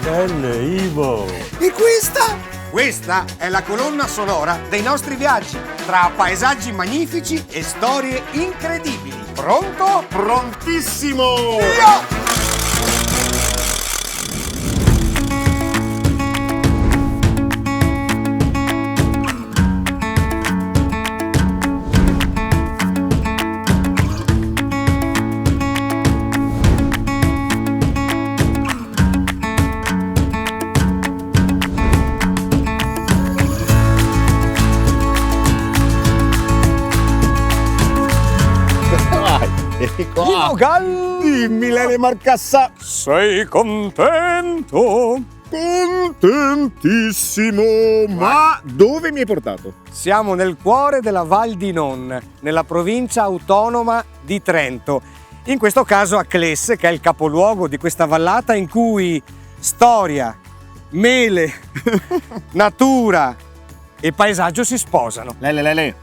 Stelle, Ivo! E questa? Questa è la colonna sonora dei nostri viaggi, tra paesaggi magnifici e storie incredibili. Pronto? Prontissimo! Via! Ivo Galli! Dimmi, Lele Marcassa! Sei contento? Contentissimo! Ma dove mi hai portato? Siamo nel cuore della Val di Non, nella provincia autonoma di Trento. In questo caso a Cles, che è il capoluogo di questa vallata in cui storia, mele, natura e paesaggio si sposano. Lele.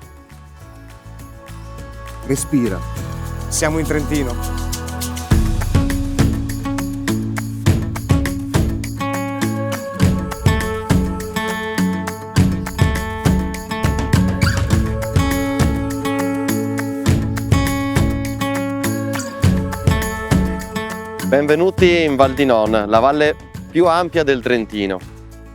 Respira. Siamo in Trentino. Benvenuti in Val di Non, la valle più ampia del Trentino.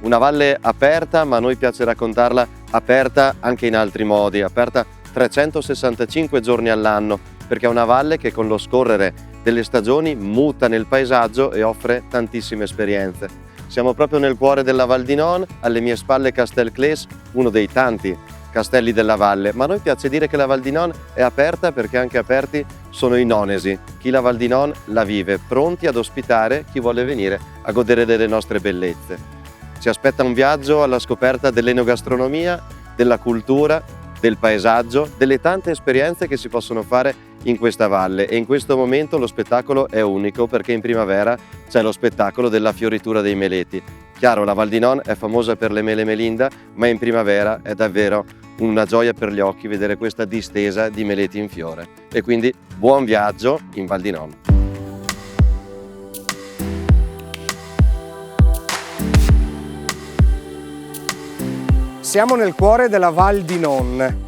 Una valle aperta, ma a noi piace raccontarla aperta anche in altri modi, aperta 365 giorni all'anno, perché è una valle che con lo scorrere delle stagioni muta nel paesaggio e offre tantissime esperienze. Siamo proprio nel cuore della Val di Non, alle mie spalle Castel Cles, uno dei tanti castelli della valle, ma a noi piace dire che la Val di Non è aperta perché anche aperti sono i nonesi, chi la Val di Non la vive, pronti ad ospitare chi vuole venire a godere delle nostre bellezze. Ci aspetta un viaggio alla scoperta dell'enogastronomia, della cultura, del paesaggio, delle tante esperienze che si possono fare in questa valle, e in questo momento lo spettacolo è unico perché in primavera c'è lo spettacolo della fioritura dei meleti. Chiaro, la Val di Non è famosa per le mele Melinda, ma in primavera è davvero una gioia per gli occhi vedere questa distesa di meleti in fiore. E quindi buon viaggio in Val di Non. Siamo nel cuore della Val di Non,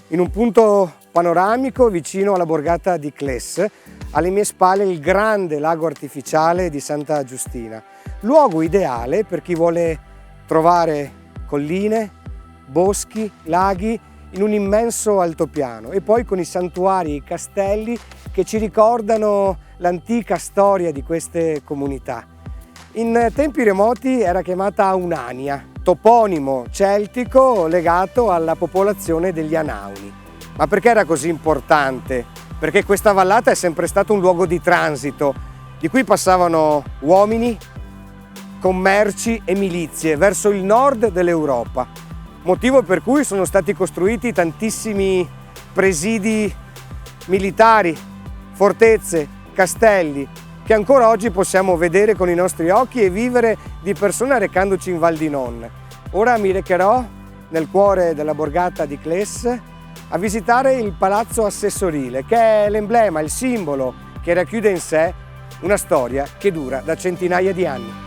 in un punto panoramico vicino alla borgata di Cles. Alle mie spalle il grande lago artificiale di Santa Giustina, luogo ideale per chi vuole trovare colline, boschi, laghi in un immenso altopiano, e poi con i santuari e i castelli che ci ricordano l'antica storia di queste comunità. In tempi remoti era chiamata Aunania, toponimo celtico legato alla popolazione degli Anauni. Ma perché era così importante? Perché questa vallata è sempre stato un luogo di transito, di cui passavano uomini, commerci e milizie verso il nord dell'Europa, motivo per cui sono stati costruiti tantissimi presidi militari, fortezze, castelli, che ancora oggi possiamo vedere con i nostri occhi e vivere di persona recandoci in Val di Non. Ora mi recherò nel cuore della borgata di Cles a visitare il Palazzo Assessorile, che è l'emblema, il simbolo che racchiude in sé una storia che dura da centinaia di anni.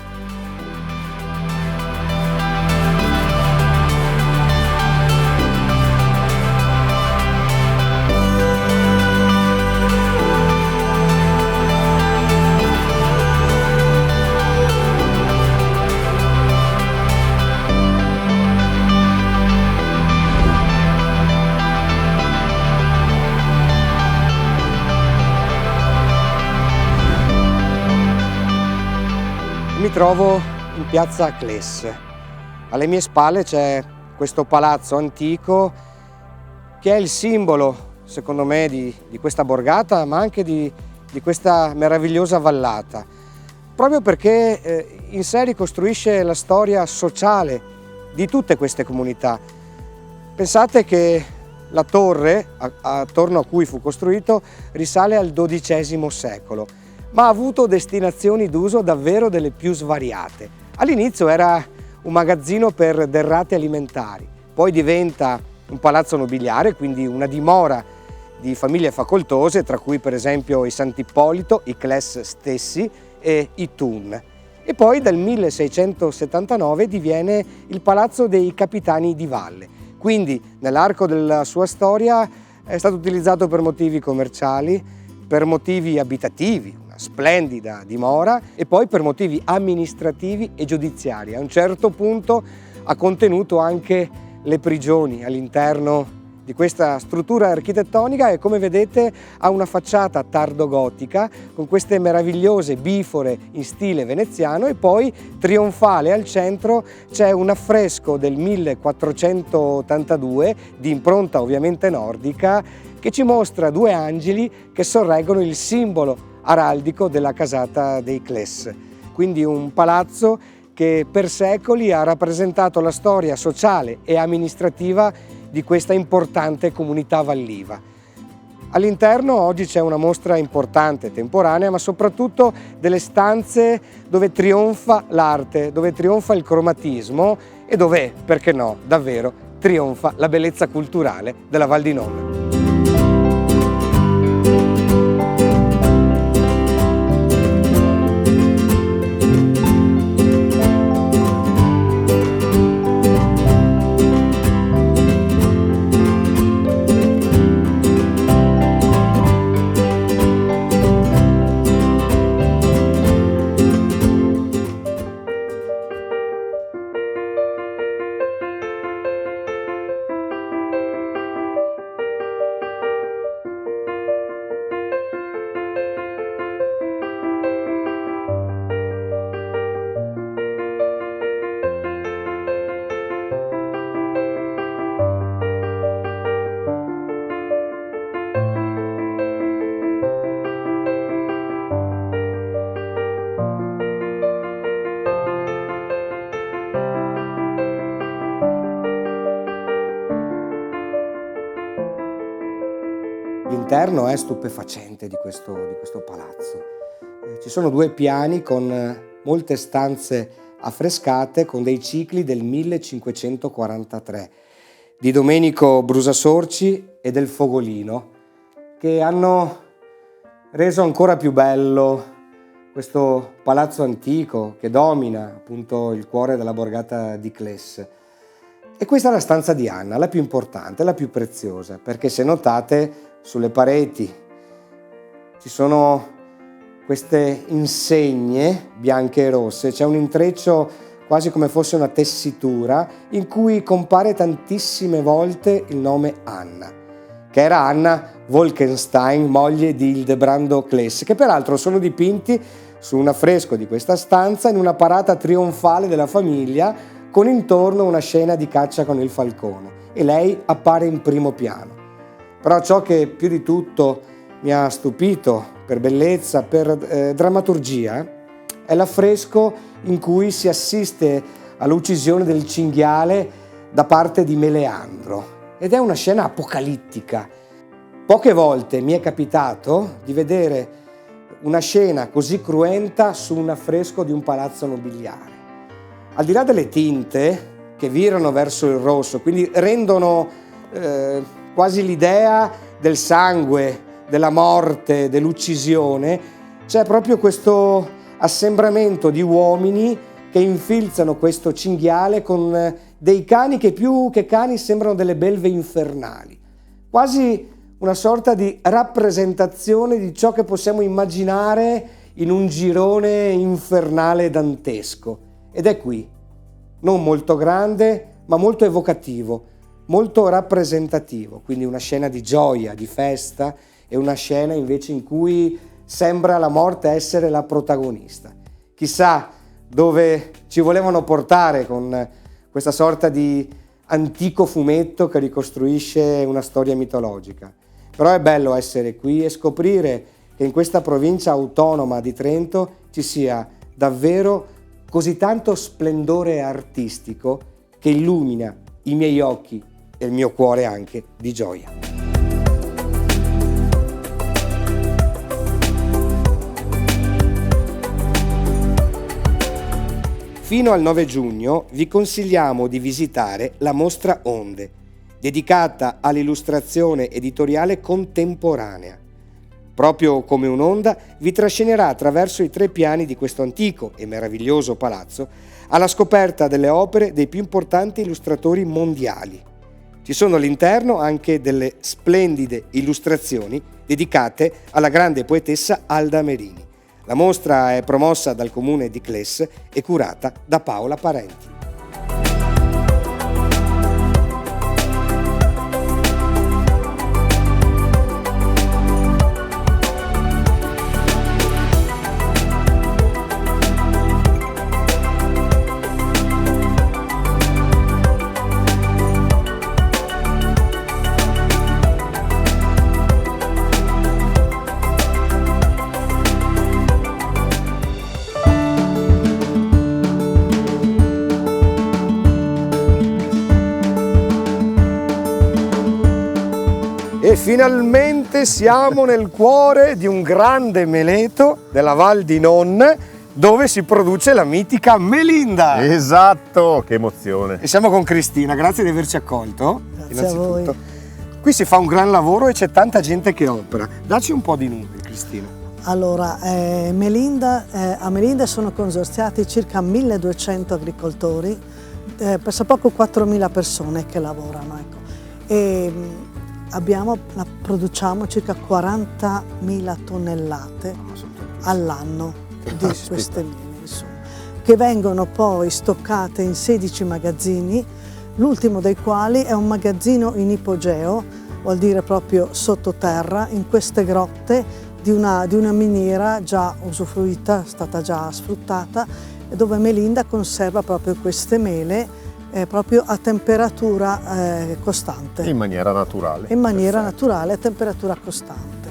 Mi trovo in piazza Cles. Alle mie spalle c'è questo palazzo antico che è il simbolo, secondo me, di questa borgata, ma anche di questa meravigliosa vallata, proprio perché in sé ricostruisce la storia sociale di tutte queste comunità. Pensate che la torre attorno a cui fu costruito risale al XII secolo, ma ha avuto destinazioni d'uso davvero delle più svariate. All'inizio era un magazzino per derrate alimentari, poi diventa un palazzo nobiliare, quindi una dimora di famiglie facoltose, tra cui per esempio i Sant'Ippolito, i Cles stessi e i Thun. e poi dal 1679 diviene il Palazzo dei Capitani di Valle. Quindi nell'arco della sua storia è stato utilizzato per motivi commerciali, per motivi abitativi, una splendida dimora, e poi per motivi amministrativi e giudiziari. A un certo punto ha contenuto anche le prigioni all'interno di questa struttura architettonica e, come vedete, ha una facciata tardogotica con queste meravigliose bifore in stile veneziano, e poi trionfale al centro c'è un affresco del 1482 di impronta ovviamente nordica che ci mostra due angeli che sorreggono il simbolo araldico della casata dei Cles. Quindi un palazzo che per secoli ha rappresentato la storia sociale e amministrativa di questa importante comunità valliva. All'interno oggi c'è una mostra importante, temporanea, ma soprattutto delle stanze dove trionfa l'arte, dove trionfa il cromatismo e dove, perché no, davvero trionfa la bellezza culturale della Val di Non. L'interno è stupefacente di questo palazzo. Ci sono due piani con molte stanze affrescate con dei cicli del 1543 di Domenico Brusasorci e del Fogolino, che hanno reso ancora più bello questo palazzo antico che domina appunto il cuore della borgata di Cles. E questa è la stanza di Anna, la più importante, la più preziosa, perché se notate sulle pareti ci sono queste insegne bianche e rosse, c'è un intreccio quasi come fosse una tessitura in cui compare tantissime volte il nome Anna, che era Anna Wolkenstein, moglie di Ildebrando Cles, che peraltro sono dipinti su un affresco di questa stanza in una parata trionfale della famiglia con intorno una scena di caccia con il falcone, e lei appare in primo piano. Però ciò che più di tutto mi ha stupito per bellezza, per drammaturgia, è l'affresco in cui si assiste all'uccisione del cinghiale da parte di Meleandro, ed è una scena apocalittica. Poche volte mi è capitato di vedere una scena così cruenta su un affresco di un palazzo nobiliare. Al di là delle tinte che virano verso il rosso, quindi rendono quasi l'idea del sangue, della morte, dell'uccisione, c'è proprio questo assembramento di uomini che infilzano questo cinghiale con dei cani che più che cani sembrano delle belve infernali, quasi una sorta di rappresentazione di ciò che possiamo immaginare in un girone infernale dantesco. Ed è qui, non molto grande, ma molto evocativo, molto rappresentativo, quindi una scena di gioia, di festa, e una scena invece in cui sembra la morte essere la protagonista. Chissà dove ci volevano portare con questa sorta di antico fumetto che ricostruisce una storia mitologica. Però è bello essere qui e scoprire che in questa provincia autonoma di Trento ci sia davvero così tanto splendore artistico che illumina i miei occhi e il mio cuore anche di gioia. Fino al 9 giugno vi consigliamo di visitare la mostra Onde, dedicata all'illustrazione editoriale contemporanea. proprio come un'onda, vi trascinerà attraverso i 3 piani di questo antico e meraviglioso palazzo alla scoperta delle opere dei più importanti illustratori mondiali. Ci sono all'interno anche delle splendide illustrazioni dedicate alla grande poetessa Alda Merini. La mostra è promossa dal comune di Cles e curata da Paola Parenti. E finalmente siamo nel cuore di un grande meleto della Val di Non, dove si produce la mitica Melinda. Esatto, che emozione. E siamo con Cristina, grazie di averci accolto. Grazie a voi. Qui si fa un gran lavoro e c'è tanta gente che opera. Dacci un po' di numeri, Cristina. Allora, a Melinda sono consorziati circa 1200 agricoltori, pressappoco 4000 persone che lavorano. Ecco. E produciamo circa 40.000 tonnellate all'anno di queste mele, insomma, che vengono poi stoccate in 16 magazzini, l'ultimo dei quali è un magazzino in ipogeo, vuol dire proprio sottoterra, in queste grotte di una miniera già usufruita, stata già sfruttata, dove Melinda conserva proprio queste mele proprio a temperatura costante. In maniera naturale. In maniera naturale, a temperatura costante.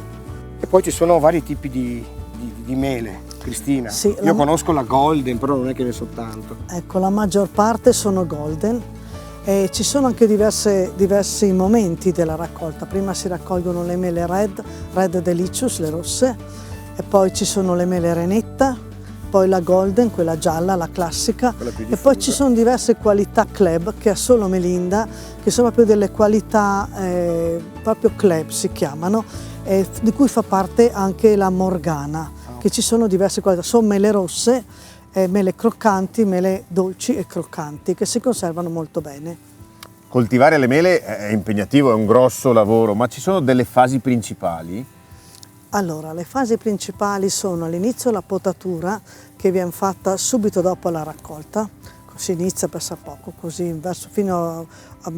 E poi ci sono vari tipi di mele, Cristina. Sì, Io conosco la Golden, però non è che ne so tanto. Ecco, la maggior parte sono golden. E ci sono anche diversi momenti della raccolta. Prima si raccolgono le mele Red Delicious, le rosse, e poi ci sono le mele Renetta, poi la golden, quella gialla, la classica, e poi ci sono diverse qualità club che ha solo Melinda, che sono proprio delle qualità proprio club si chiamano, di cui fa parte anche la Morgana, che ci sono diverse qualità, sono mele rosse, mele croccanti, mele dolci e croccanti, che si conservano molto bene. Coltivare le mele è impegnativo, è un grosso lavoro, ma ci sono delle fasi principali? Allora, le fasi principali sono all'inizio la potatura, che viene fatta subito dopo la raccolta, si inizia per poco, così fino a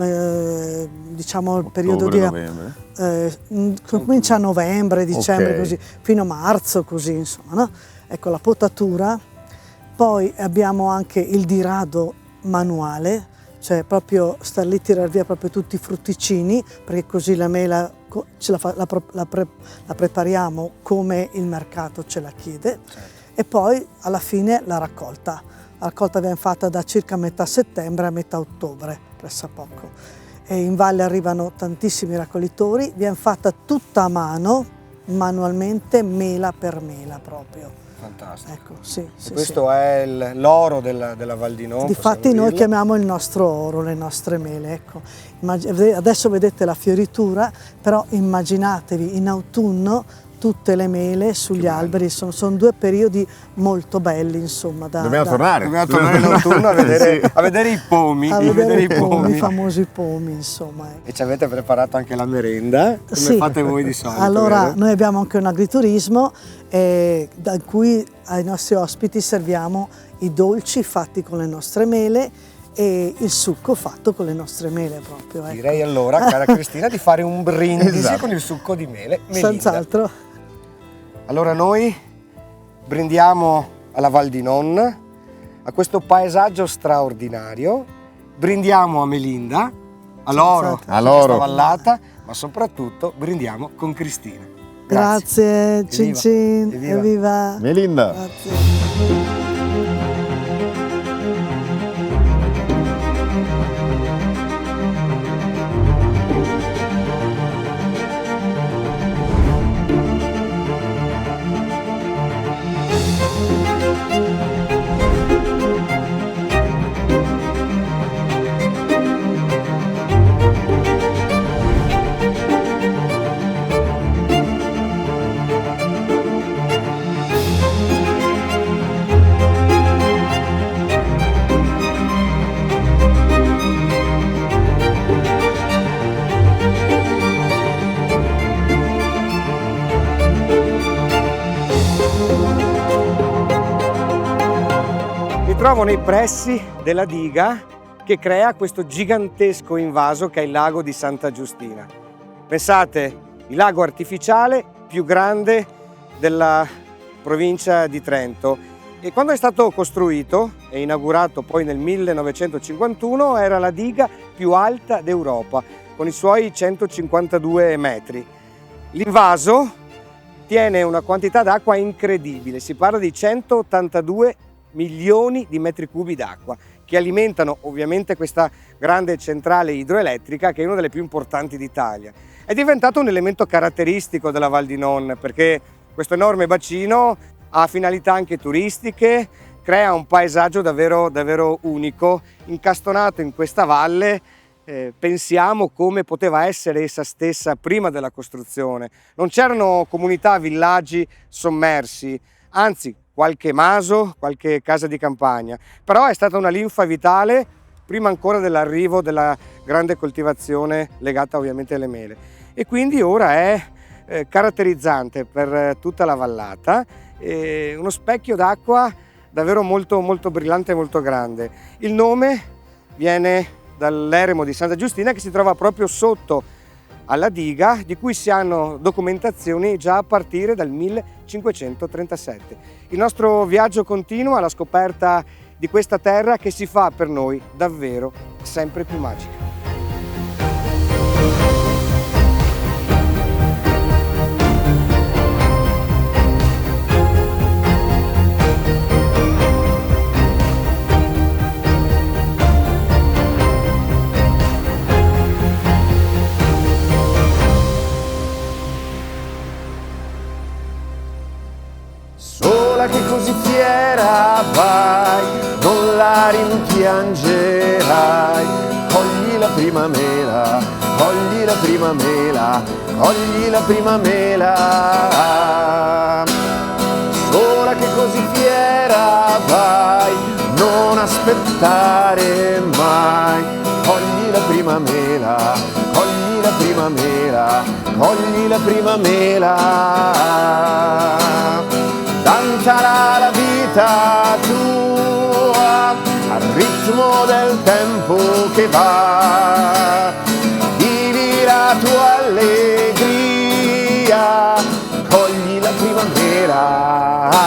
diciamo il periodo di comincia a novembre, dicembre, Okay. così, fino a marzo, così insomma, no? Ecco la potatura. Poi abbiamo anche il dirado manuale, cioè proprio star lì, tirar via proprio tutti i frutticini, perché così la mela la prepariamo come il mercato ce la chiede. Certo. E poi alla fine la raccolta. La raccolta viene fatta da circa metà settembre a metà ottobre, pressappoco. E in valle arrivano tantissimi raccoglitori, viene fatta tutta a mano, manualmente, mela per mela proprio. Fantastico. Ecco, sì, sì, Questo è l'oro della Val di Non. Difatti noi chiamiamo il nostro oro, le nostre mele, ecco. Adesso vedete la fioritura, però immaginatevi in autunno tutte le mele sugli alberi, sono 2 periodi molto belli, insomma. Dobbiamo tornare in autunno a vedere i pomi, a vedere i famosi pomi, insomma. Ecco. E ci avete preparato anche la merenda, come Sì. fate voi di solito? Allora, vero? noi abbiamo anche un agriturismo da cui ai nostri ospiti serviamo i dolci fatti con le nostre mele e il succo fatto con le nostre mele proprio. Ecco. Direi allora, cara Cristina, di fare un brindisi Esatto. con il succo di mele Melinda. Senz'altro. Allora noi brindiamo alla Val di Non, a questo paesaggio straordinario, brindiamo a Melinda, all'oro, Senz'altro. a questa vallata, ma soprattutto brindiamo con Cristina. Grazie, cin Evviva. cin, Evviva. evviva. Melinda. Grazie. trovo nei pressi della diga che crea questo gigantesco invaso che è il lago di Santa Giustina. Pensate, il lago artificiale più grande della provincia di Trento, e quando è stato costruito e inaugurato poi nel 1951 era la diga più alta d'Europa con i suoi 152 metri. L'invaso tiene una quantità d'acqua incredibile, si parla di 182 milioni di metri cubi d'acqua che alimentano ovviamente questa grande centrale idroelettrica che è una delle più importanti d'Italia. È diventato un elemento caratteristico della Val di Non perché questo enorme bacino ha finalità anche turistiche, crea un paesaggio davvero unico, incastonato in questa valle. Pensiamo come poteva essere essa stessa prima della costruzione. Non c'erano comunità, villaggi sommersi, anzi qualche maso, qualche casa di campagna, però è stata una linfa vitale prima ancora dell'arrivo della grande coltivazione legata ovviamente alle mele, e quindi ora è caratterizzante per tutta la vallata, uno specchio d'acqua davvero molto brillante e molto grande. Il nome viene dall'eremo di Santa Giustina che si trova proprio sotto alla diga, di cui si hanno documentazioni già a partire dal 1537. Il nostro viaggio continua alla scoperta di questa terra che si fa per noi davvero sempre più magica. Sola che così fiera vai, non la rimpiangerai. Cogli la prima mela, cogli la prima mela, cogli la prima mela. Sola che così fiera vai, non aspettare mai. Cogli la prima mela, cogli la prima mela, cogli la prima mela. Cantarà la vita tua al ritmo del tempo che va, vivi la tua allegria, cogli la primavera.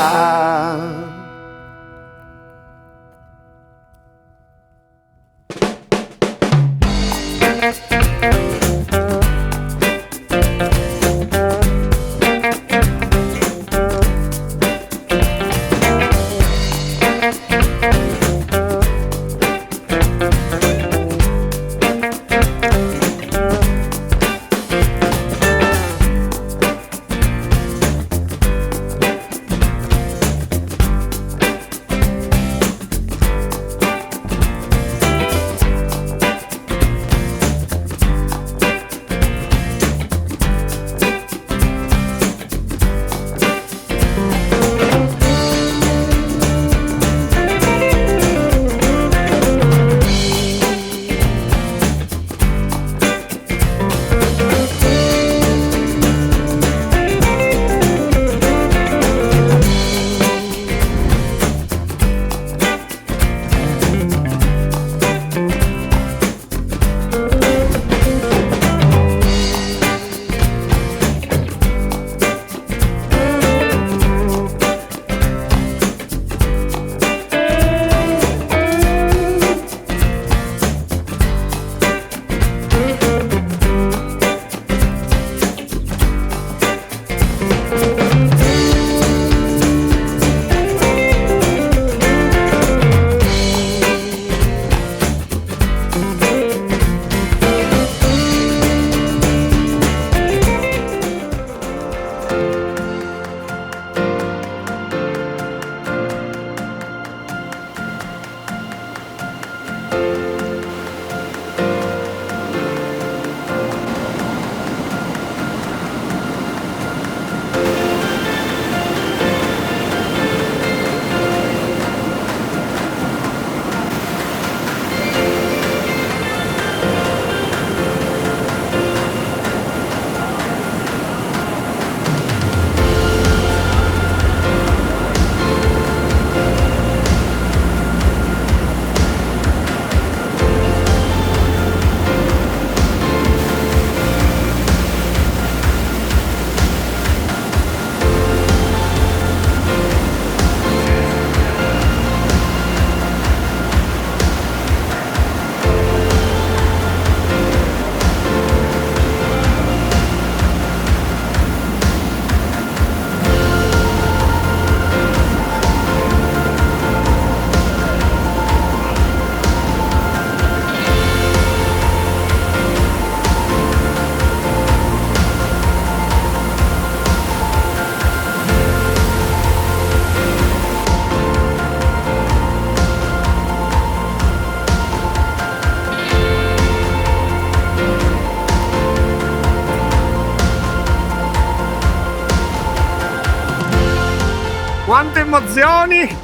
emozioni!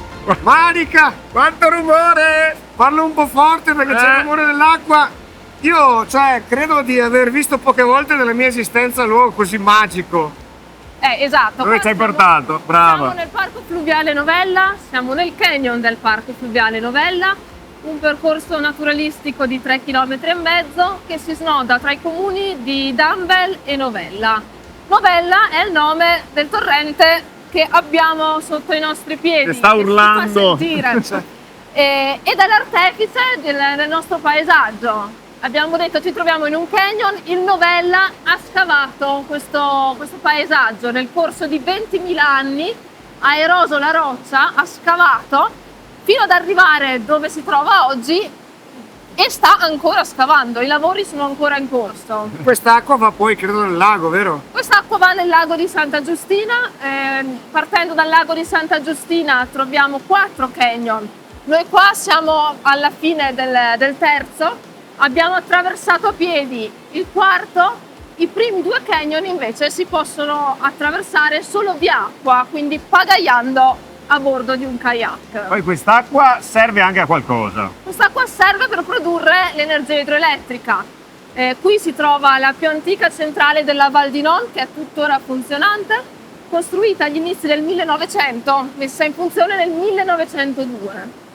Marica, quanto rumore! Parlo un po' forte perché c'è il rumore dell'acqua. Io, credo di aver visto poche volte nella mia esistenza un luogo così magico. Esatto. Dove ci hai portato? Brava. Siamo nel Parco Fluviale Novella, siamo nel canyon del Parco Fluviale Novella, un percorso naturalistico di 3,5 km che si snoda tra i comuni di Dumbel e Novella. Novella è il nome del torrente che abbiamo sotto i nostri piedi. Che sta urlando. Si fa sentire. Ed è l'artefice del nostro paesaggio. Abbiamo detto ci troviamo in un canyon, il Novella ha scavato questo paesaggio nel corso di 20.000 anni, ha eroso la roccia, ha scavato fino ad arrivare dove si trova oggi e sta ancora scavando, i lavori sono ancora in corso. Quest'acqua va poi, credo, nel lago, vero? Quest'acqua va nel lago di Santa Giustina, partendo dal lago di Santa Giustina troviamo 4 canyon, noi qua siamo alla fine del terzo. Abbiamo attraversato a piedi il quarto, i primi 2 canyon invece si possono attraversare solo di acqua, quindi pagaiando a bordo di un kayak. Poi quest'acqua serve anche a qualcosa. Quest'acqua serve per produrre l'energia idroelettrica. Qui si trova la più antica centrale della Val di Non, che è tuttora funzionante, costruita agli inizi del 1900, messa in funzione nel 1902.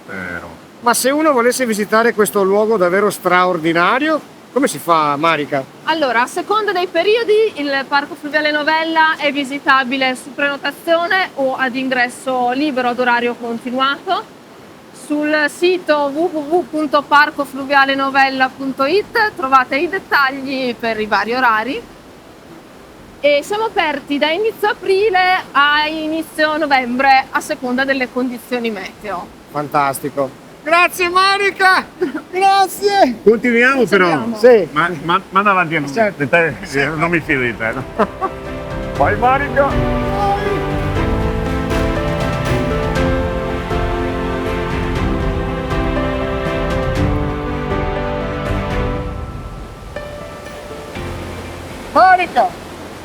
Vero. Ma se uno volesse visitare questo luogo davvero straordinario, come si fa, Marica? Allora, a seconda dei periodi, il Parco Fluviale Novella è visitabile su prenotazione o ad ingresso libero ad orario continuato. Sul sito www.parcofluvialenovella.it trovate i dettagli per i vari orari. E siamo aperti da inizio aprile a inizio novembre, a seconda delle condizioni meteo. Fantastico. Grazie Marica! Grazie! Continuiamo però. Sì. Manda avanti a noi. Certo. Non mi fido di te. No? Vai Marica! Marica!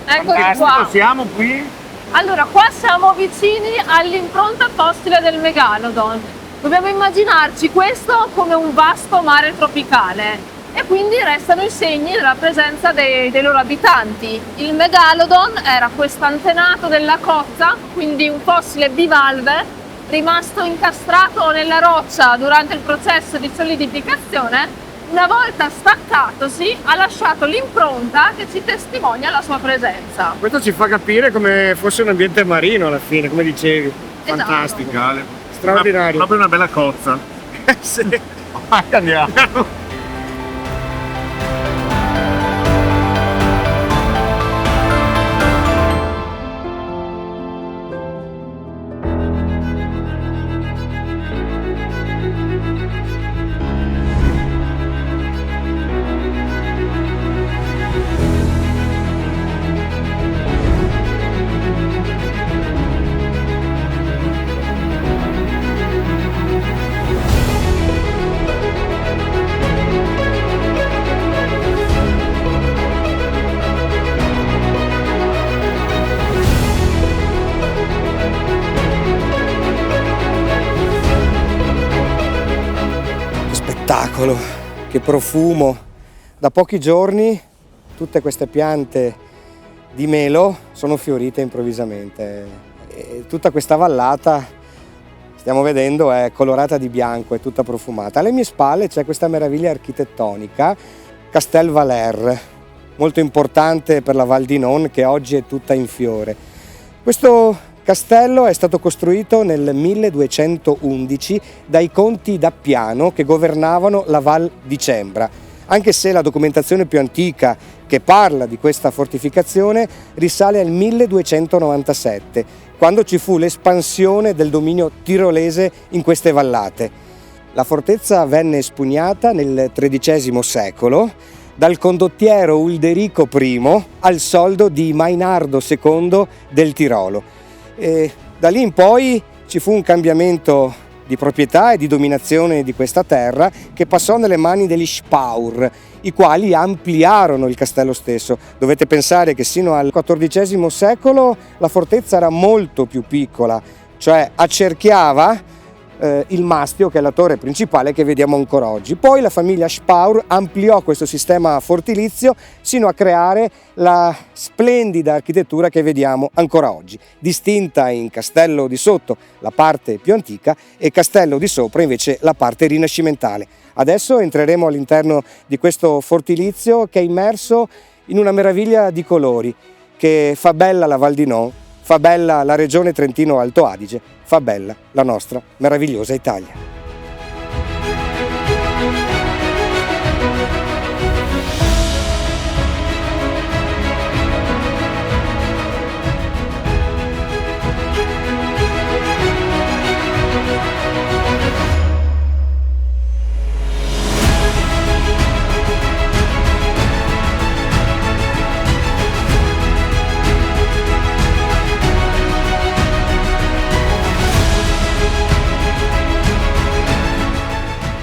Eccoci qua. Siamo qui. Allora, qua siamo vicini all'impronta fossile del Megalodon. Dobbiamo immaginarci questo come un vasto mare tropicale e quindi restano i segni della presenza dei loro abitanti. Il Megalodon era questo antenato della cozza, quindi un fossile bivalve rimasto incastrato nella roccia durante il processo di solidificazione. Una volta staccatosi ha lasciato l'impronta che ci testimonia la sua presenza. Questo ci fa capire come fosse un ambiente marino alla fine, come dicevi. Esatto. Fantastico. Straordinario. Proprio una bella cozza. Sì. Andiamo. Spettacolo, che profumo! Da pochi giorni tutte queste piante di melo sono fiorite improvvisamente e tutta questa vallata, stiamo vedendo, è colorata di bianco, è tutta profumata. Alle mie spalle c'è questa meraviglia architettonica, Castel Valer, molto importante per la Val di Non, che oggi è tutta in fiore. Questo castello è stato costruito nel 1211 dai conti d'Appiano che governavano la Val di Cembra, anche se la documentazione più antica che parla di questa fortificazione risale al 1297, quando ci fu l'espansione del dominio tirolese in queste vallate. La fortezza venne espugnata nel XIII secolo dal condottiero Ulderico I al soldo di Mainardo II del Tirolo. E da lì in poi ci fu un cambiamento di proprietà e di dominazione di questa terra che passò nelle mani degli Spaur, i quali ampliarono il castello stesso. Dovete pensare che sino al XIV secolo la fortezza era molto più piccola, cioè accerchiava il mastio, che è l'attore principale che vediamo ancora oggi. Poi la famiglia Spaur ampliò questo sistema fortilizio sino a creare la splendida architettura che vediamo ancora oggi, distinta in castello di sotto, la parte più antica, e castello di sopra invece la parte rinascimentale. Adesso entreremo all'interno di questo fortilizio che è immerso in una meraviglia di colori che fa bella la Val di Non, fa bella la regione Trentino-Alto Adige, fa bella la nostra meravigliosa Italia.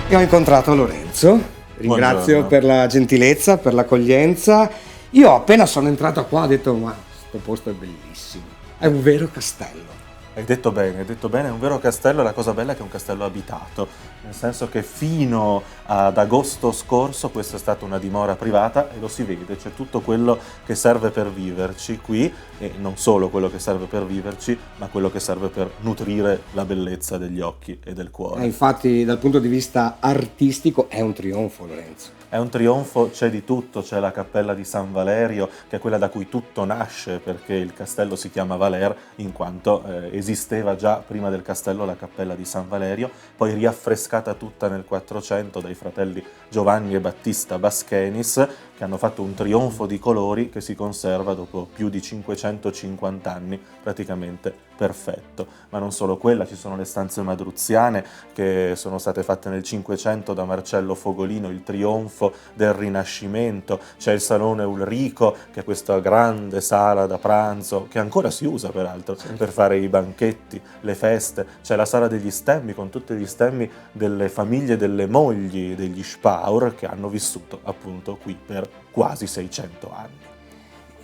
Abbiamo incontrato Lorenzo, ringrazio Buongiorno. per la gentilezza, per l'accoglienza. Io appena sono entrato qua ho detto ma questo posto è bellissimo, è un vero castello. Hai detto bene, è un vero castello, e la cosa bella è che è un castello abitato, nel senso che fino ad agosto scorso questa è stata una dimora privata e lo si vede, c'è tutto quello che serve per viverci qui, e non solo quello che serve per viverci, ma quello che serve per nutrire la bellezza degli occhi e del cuore. Infatti dal punto di vista artistico è un trionfo, Lorenzo. È un trionfo, c'è di tutto, c'è la cappella di San Valerio, che è quella da cui tutto nasce, perché il castello si chiama Valer, in quanto esisteva già prima del castello la cappella di San Valerio, poi riaffrescata tutta nel 400 dai fratelli Giovanni e Battista Baschenis, che hanno fatto un trionfo di colori che si conserva dopo più di 550 anni, praticamente perfetto. Ma non solo quella, ci sono le stanze madruziane che sono state fatte nel 500 da Marcello Fogolino, il trionfo del Rinascimento. C'è il Salone Ulrico, che è questa grande sala da pranzo, che ancora si usa peraltro per fare i banchetti, le feste. C'è la sala degli stemmi, con tutti gli stemmi delle famiglie delle mogli degli Spaur, che hanno vissuto appunto qui per quasi 600 anni.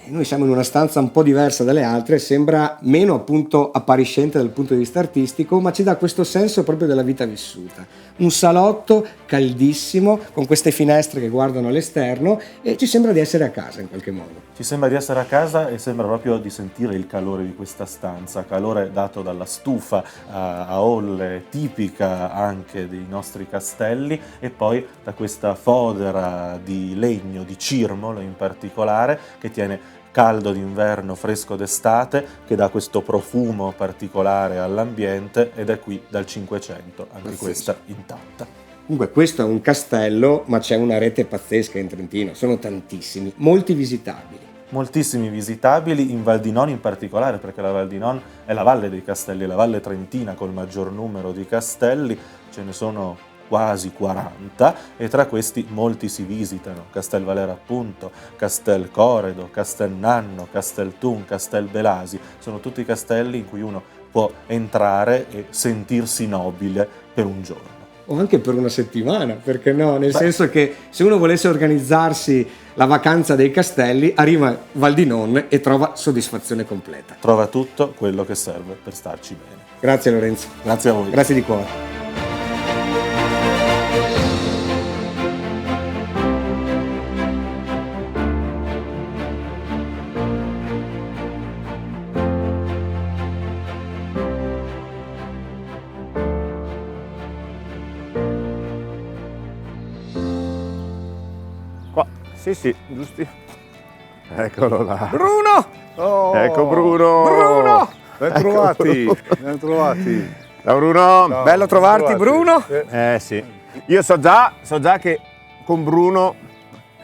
Noi siamo in una stanza un po' diversa dalle altre, sembra meno appunto appariscente dal punto di vista artistico, ma ci dà questo senso proprio della vita vissuta. Un salotto caldissimo, con queste finestre che guardano all'esterno, e ci sembra di essere a casa in qualche modo. Ci sembra di essere a casa e sembra proprio di sentire il calore di questa stanza, calore dato dalla stufa a olle tipica anche dei nostri castelli, e poi da questa fodera di legno, di cirmolo in particolare, che tiene caldo d'inverno, fresco d'estate, che dà questo profumo particolare all'ambiente, ed è qui dal 500, anche questa intatta. Comunque questo è un castello, ma c'è una rete pazzesca in Trentino, sono tantissimi, molti visitabili. Moltissimi visitabili, in Val di Non in particolare, perché la Val di Non è la valle dei castelli, la valle trentina col maggior numero di castelli, ce ne sono quasi 40, e tra questi molti si visitano: Castel Valera appunto, Castel Coredo, Castel Nanno, Castel Thun, Castel Belasi. Sono tutti castelli in cui uno può entrare e sentirsi nobile per un giorno. O anche per una settimana, perché no? Nel senso che se uno volesse organizzarsi la vacanza dei castelli, arriva a Val di Non e trova soddisfazione completa. Trova tutto quello che serve per starci bene. Grazie Lorenzo. Grazie a voi. Grazie di cuore. Qua, sì, giusti. Eccolo là. Bruno! Oh, ecco Bruno! Bruno! Ben trovati, ben trovati. Ciao Bruno! Ciao, Bello trovarti, ben trovati. Bruno! Sì. Io so già che con Bruno...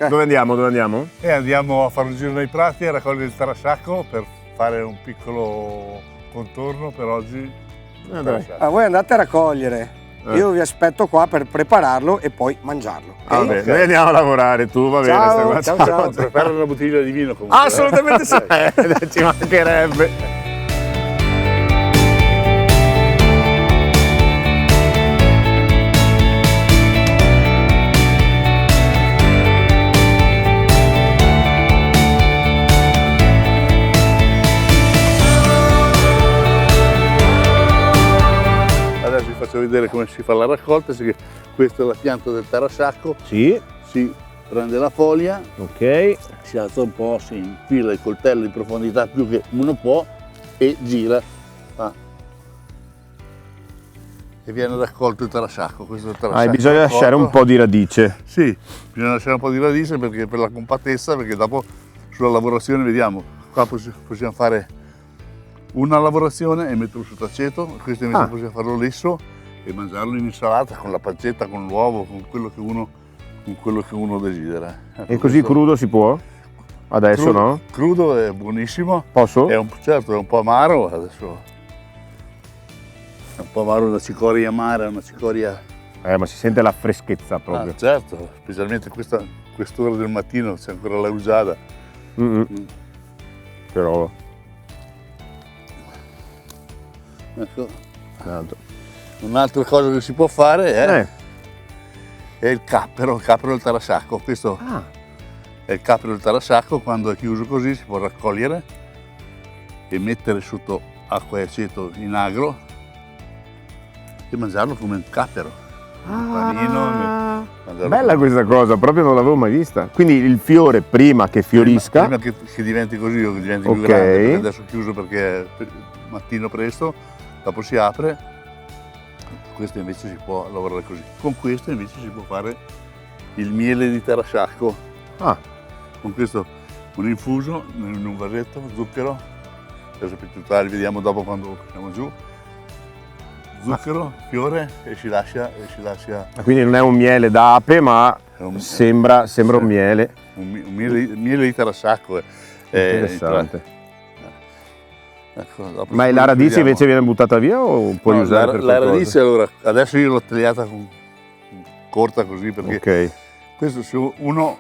Dove andiamo? E andiamo a fare un giro nei prati a raccogliere il tarasciacco per fare un piccolo contorno per oggi. Dai. Voi andate a raccogliere, io vi aspetto qua per prepararlo e poi mangiarlo. ok? Vabbè, noi andiamo a lavorare, tu va bene. Ciao, stai qua. ciao. Prepara una bottiglia di vino comunque. Assolutamente sì. Ci mancherebbe. faccio vedere come si fa la raccolta. Questa è la pianta del tarasciacco. Sì, Si prende la foglia, ok. si alza un po', si infila il coltello in profondità più che uno può e gira. E viene raccolto il tarasciacco. Questo è il tarasciacco Bisogna lasciare un raccolto. po' di radice. Sì, bisogna lasciare un po' di radice perché per la compattezza, perché dopo sulla lavorazione vediamo, qua possiamo fare una lavorazione e metterlo su aceto, questo invece possiamo farlo lesso e mangiarlo in insalata con la pancetta, con l'uovo, con quello che uno desidera. Ecco, E così questo- crudo si può? Adesso crudo, no? Crudo è buonissimo, Posso? certo è un po' amaro adesso. È un po' amaro, una cicoria amara, una cicoria... Ma si sente la freschezza proprio. certo, specialmente quest'ora del mattino c'è ancora la rugiada. Però, Ecco. tanto. Un'altra cosa che si può fare è il cappero del tarasciacco. Questo è il cappero del tarasciacco, quando è chiuso così si può raccogliere e mettere sotto acqua e aceto in agro e mangiarlo come un cappero. Un panino, mangiarlo Bella come- questa cosa, proprio non l'avevo mai vista. Quindi il fiore prima che fiorisca. Prima che diventi così o che diventi Ok. più grande, perché adesso è chiuso perché è mattino presto, dopo si apre. Questo invece si può lavorare così. Con questo invece si può fare il miele di tarasciacco. Con questo un infuso in un vasetto, zucchero, adesso per tutt'altro vediamo dopo quando siamo giù. Zucchero, fiore e si lascia Quindi non è un miele d'ape, ma è un- sembra un miele. un miele di tarasciacco. Interessante. Ecco, dopo Ma la radice vediamo. invece viene buttata via o puoi No, usare per la qualcosa? radice, allora, adesso io l'ho tagliata corta così perché Ok. questo, se uno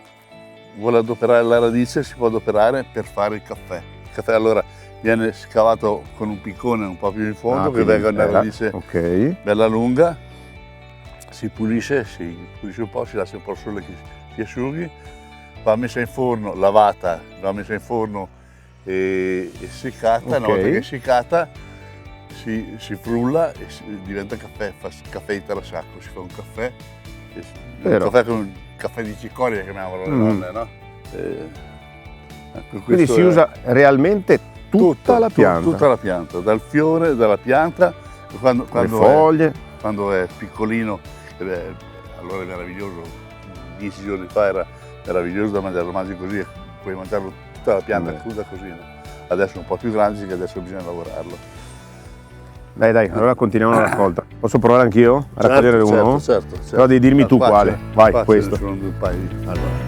vuole adoperare la radice si può adoperare per fare il caffè. Il caffè allora viene scavato con un piccone un po' più in fondo che quindi venga una bella. radice Ok. bella lunga, si pulisce un po', si lascia un po' il sole che si asciughi, va messa in forno, lavata, va messa in forno e seccata. Una Ok. volta che è seccata si frulla e diventa caffè, fa caffè di tarasciacco, si fa un caffè, Vero. un caffè con un caffè di cicoria chiamiamolo le donne, no? Ecco, Quindi questo si è usa realmente tutta la pianta. Tutta la pianta, dal fiore, dalla pianta, Le foglie. quando è piccolino, allora è meraviglioso, 10 giorni fa era meraviglioso da mangiare, lo mangi così, puoi mangiarlo tutta la pianta cruda così. No? Adesso è un po' più grande, che adesso bisogna lavorarlo. Dai, allora continuiamo la raccolta. Posso provare anch'io a raccogliere uno? Certo. Però devi dirmi tu quale. Vai, Qua questo. ce ne sono due paio. Allora.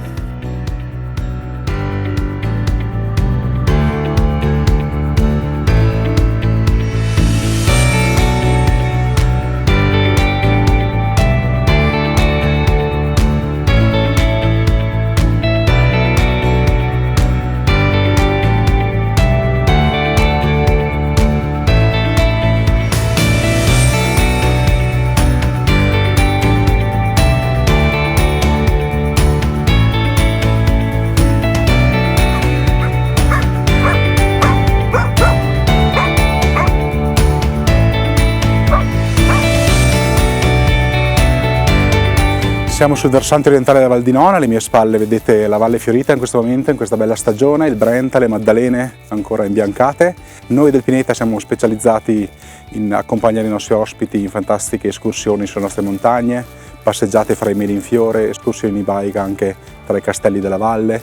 Siamo sul versante orientale della Val di Nona, alle mie spalle vedete la Valle Fiorita in questo momento, in questa bella stagione, il Brenta, le Maddalene ancora imbiancate. Noi del Pineta siamo specializzati in accompagnare i nostri ospiti in fantastiche escursioni sulle nostre montagne, passeggiate fra i meli in fiore, escursioni in bike anche tra i castelli della valle.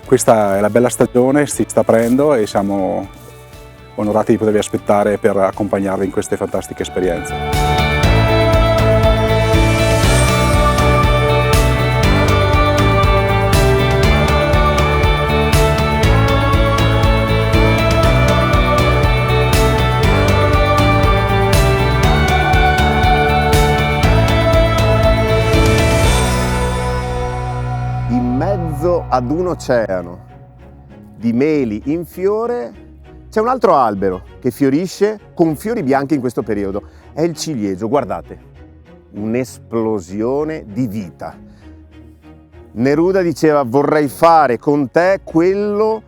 Questa è la bella stagione, si sta aprendo e siamo onorati di potervi aspettare per accompagnarvi in queste fantastiche esperienze. In mezzo ad un oceano di meli in fiore c'è un altro albero che fiorisce con fiori bianchi in questo periodo. È il ciliegio, guardate, un'esplosione di vita. Neruda diceva: vorrei fare con te quello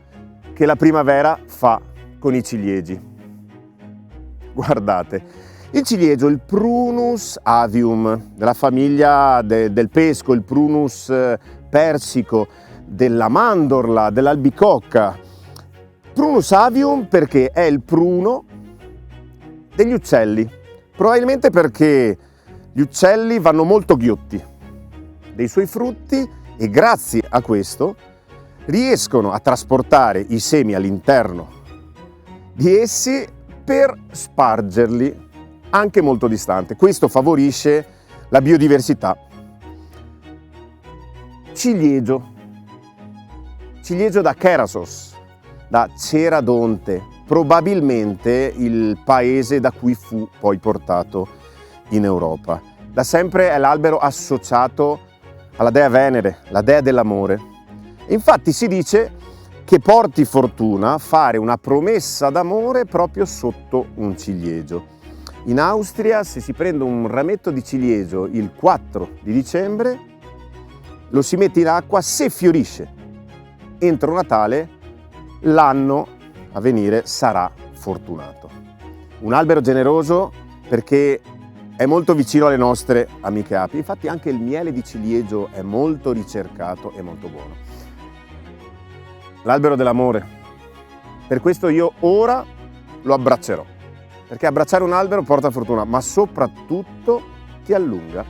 che la primavera fa con i ciliegi. Guardate, Il ciliegio, il Prunus avium, della famiglia del pesco, il Prunus persico, della mandorla, dell'albicocca. Prunus avium perché è il pruno degli uccelli, probabilmente perché gli uccelli vanno molto ghiotti dei suoi frutti e grazie a questo riescono a trasportare i semi all'interno di essi per spargerli anche molto distante. Questo favorisce la biodiversità. Ciliegio da Kerasos, da Ceradonte, probabilmente il paese da cui fu poi portato in Europa. Da sempre è l'albero associato alla dea Venere, la dea dell'amore. Infatti si dice che porti fortuna fare una promessa d'amore proprio sotto un ciliegio. In Austria, se si prende un rametto di ciliegio il 4 di dicembre, lo si mette in acqua, se fiorisce entro Natale, l'anno a venire sarà fortunato. Un albero generoso perché è molto vicino alle nostre amiche api. Infatti anche il miele di ciliegio è molto ricercato e molto buono. L'albero dell'amore. Per questo io ora lo abbraccerò. Perché abbracciare un albero porta fortuna, ma soprattutto ti allunga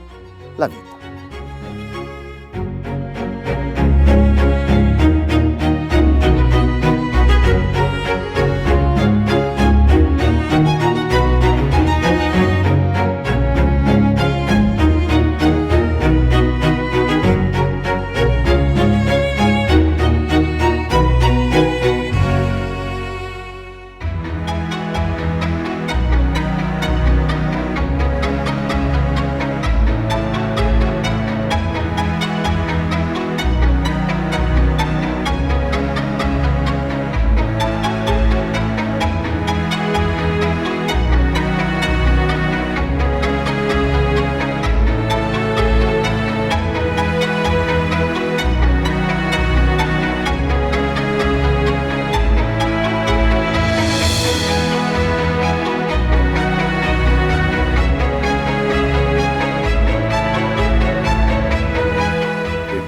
la vita.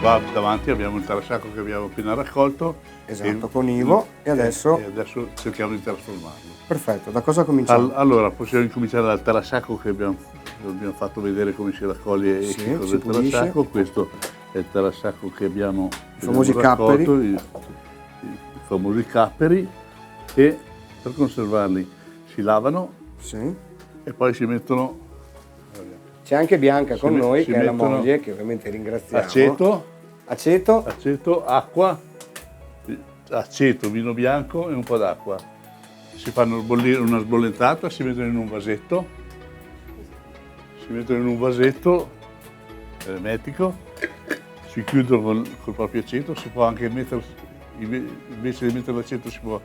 Qua davanti abbiamo il tarasciacco che abbiamo appena raccolto. Esatto, con Ivo. E adesso cerchiamo di trasformarlo. perfetto, da cosa cominciamo? Allora, possiamo incominciare dal tarasciacco che abbiamo fatto vedere come si raccoglie e Sì, che cosa si è il pulisce. tarasciacco. Questo è il tarasciacco che abbiamo famosi raccolto, capperi. i famosi capperi, e per conservarli si lavano Sì. e poi si mettono C'è anche Bianca con noi, si che è la mettono moglie, che ovviamente ringraziamo. aceto, Aceto, acqua, aceto, vino bianco e un po' d'acqua. Si fanno bollire una sbollentata, si mettono in un vasetto, ermetico, si chiudono col proprio aceto, si può anche mettere, invece di mettere l'aceto si può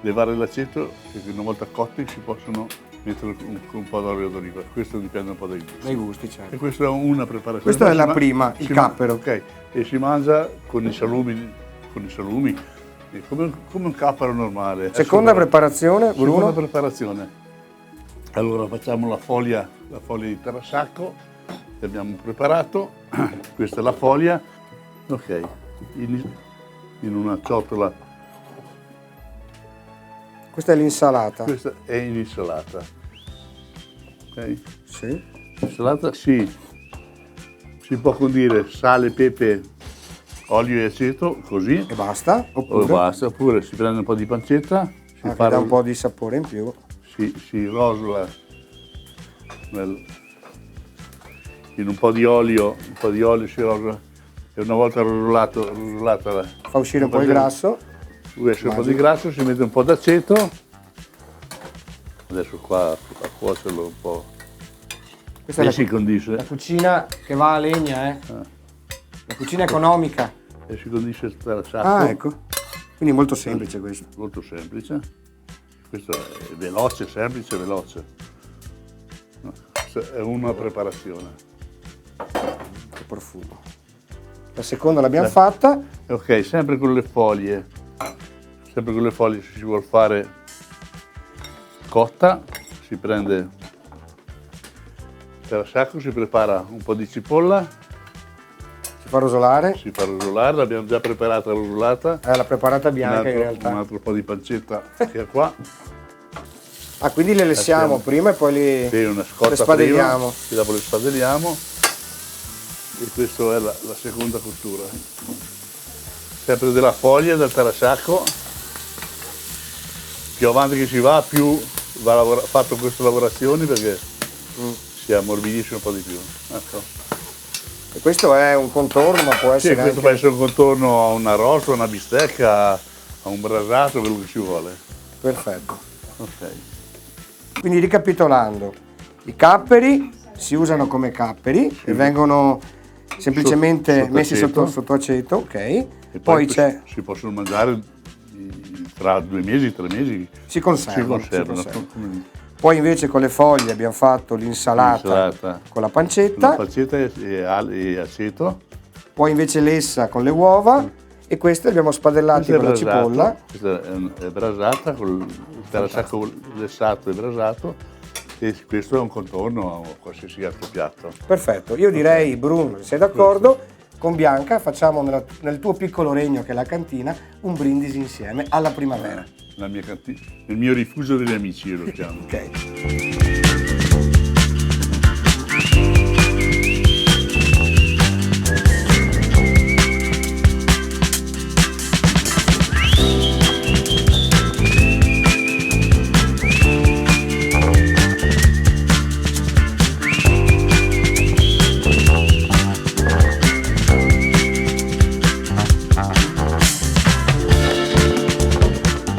levare l'aceto e una volta cotti si possono mettere un po' d'olio d'oliva. Questo dipende un po' dai gusti. dai gusti, certo. E questa è una preparazione. Questa è Poi la si ma- prima, il si ma- cappero. Ok, e si mangia con i salumi, come un cappero normale. Seconda preparazione, Bruno. Seconda preparazione. Allora facciamo la foglia di tarasciacco che abbiamo preparato. Questa è la foglia. Ok, in una ciotola. Questa è l'insalata. Questa è in insalata. Ok? Sì. L'insalata si può condire sale, pepe, olio e aceto, così. E basta? O Oppure? basta, oppure si prende un po' di pancetta, si Che dà un po' di sapore in più. si rosola in un po' di olio si rosola, e una volta rosolata Fa uscire un po' il grasso. esce un po' di grasso, si mette un po' d'aceto. Adesso qua a cuocerlo un po'. Questa è E si condisce. la cucina che va a legna, eh? La cucina economica. E si condisce il tarasciacco. Ah, ecco. Quindi molto semplice questo. Molto semplice. Questo è veloce, semplice, veloce. No, questa è una preparazione. Che profumo. La seconda l'abbiamo fatta. Ok, sempre con le foglie. Sempre con le foglie, se si vuole fare cotta, si prende terrasacco si prepara un po' di cipolla, Si fa rosolare. si fa rosolare, l'abbiamo già preparata la rosolata. La preparata Un bianca in altro, realtà. un altro po' di pancetta che è qua. Ah, quindi le lessiamo prima e poi Sì, una le scotta spadelliamo. prima, e dopo le spadelliamo. E questa è la seconda cottura. Sempre della foglia del terrasacco. Più avanti che si va, più va fatto queste lavorazioni perché si ammorbidisce un po' di più. Ecco. E questo è un contorno, ma può Sì, essere questo anche... può essere un contorno a un arrosto, a una bistecca, a un brasato, quello che ci vuole. Perfetto. Ok. Quindi ricapitolando, i capperi si usano come capperi e vengono semplicemente Sotto messi aceto. sotto aceto, ok. E Poi c'è, si possono mangiare tra 2 mesi, 3 mesi. si conservano. Si conservano. Poi invece con le foglie abbiamo fatto l'insalata L'insalata. con la La pancetta, pancetta e aceto. poi invece l'essa con le uova e queste abbiamo spadellati Questo è con la brasato. cipolla. Questa è brasata, con il terrasacco lessato e brasato. E questo è un contorno a qualsiasi altro piatto. Perfetto, io direi Bruno, se sei d'accordo, con Bianca facciamo nel tuo piccolo regno che è la cantina un brindisi insieme alla primavera. La mia il mio rifugio degli amici, io lo chiamo. Ok.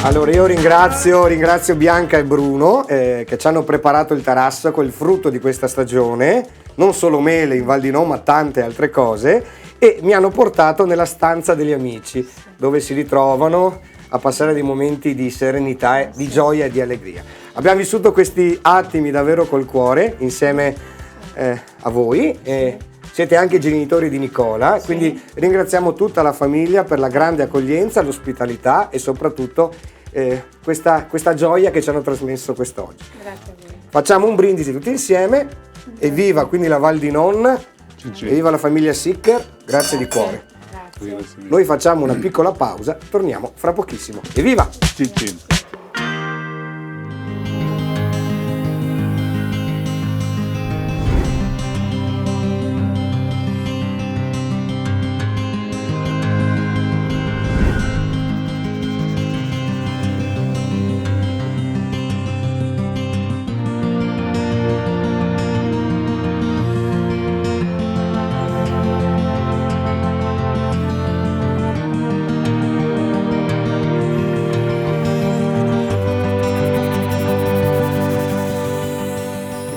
Allora io ringrazio Bianca e Bruno che ci hanno preparato il tarassaco, il frutto di questa stagione, non solo mele in Val di Non ma tante altre cose, e mi hanno portato nella stanza degli amici dove si ritrovano a passare dei momenti di serenità, e di gioia e di allegria. Abbiamo vissuto questi attimi davvero col cuore insieme a voi. Siete anche genitori di Nicola, quindi ringraziamo tutta la famiglia per la grande accoglienza, l'ospitalità e soprattutto questa gioia che ci hanno trasmesso quest'oggi. Grazie a voi. Facciamo un brindisi tutti insieme, evviva quindi la Val di Non, evviva la famiglia Sicker, grazie di cuore. Grazie. Noi facciamo una piccola pausa, torniamo fra pochissimo. Evviva! Cin cin.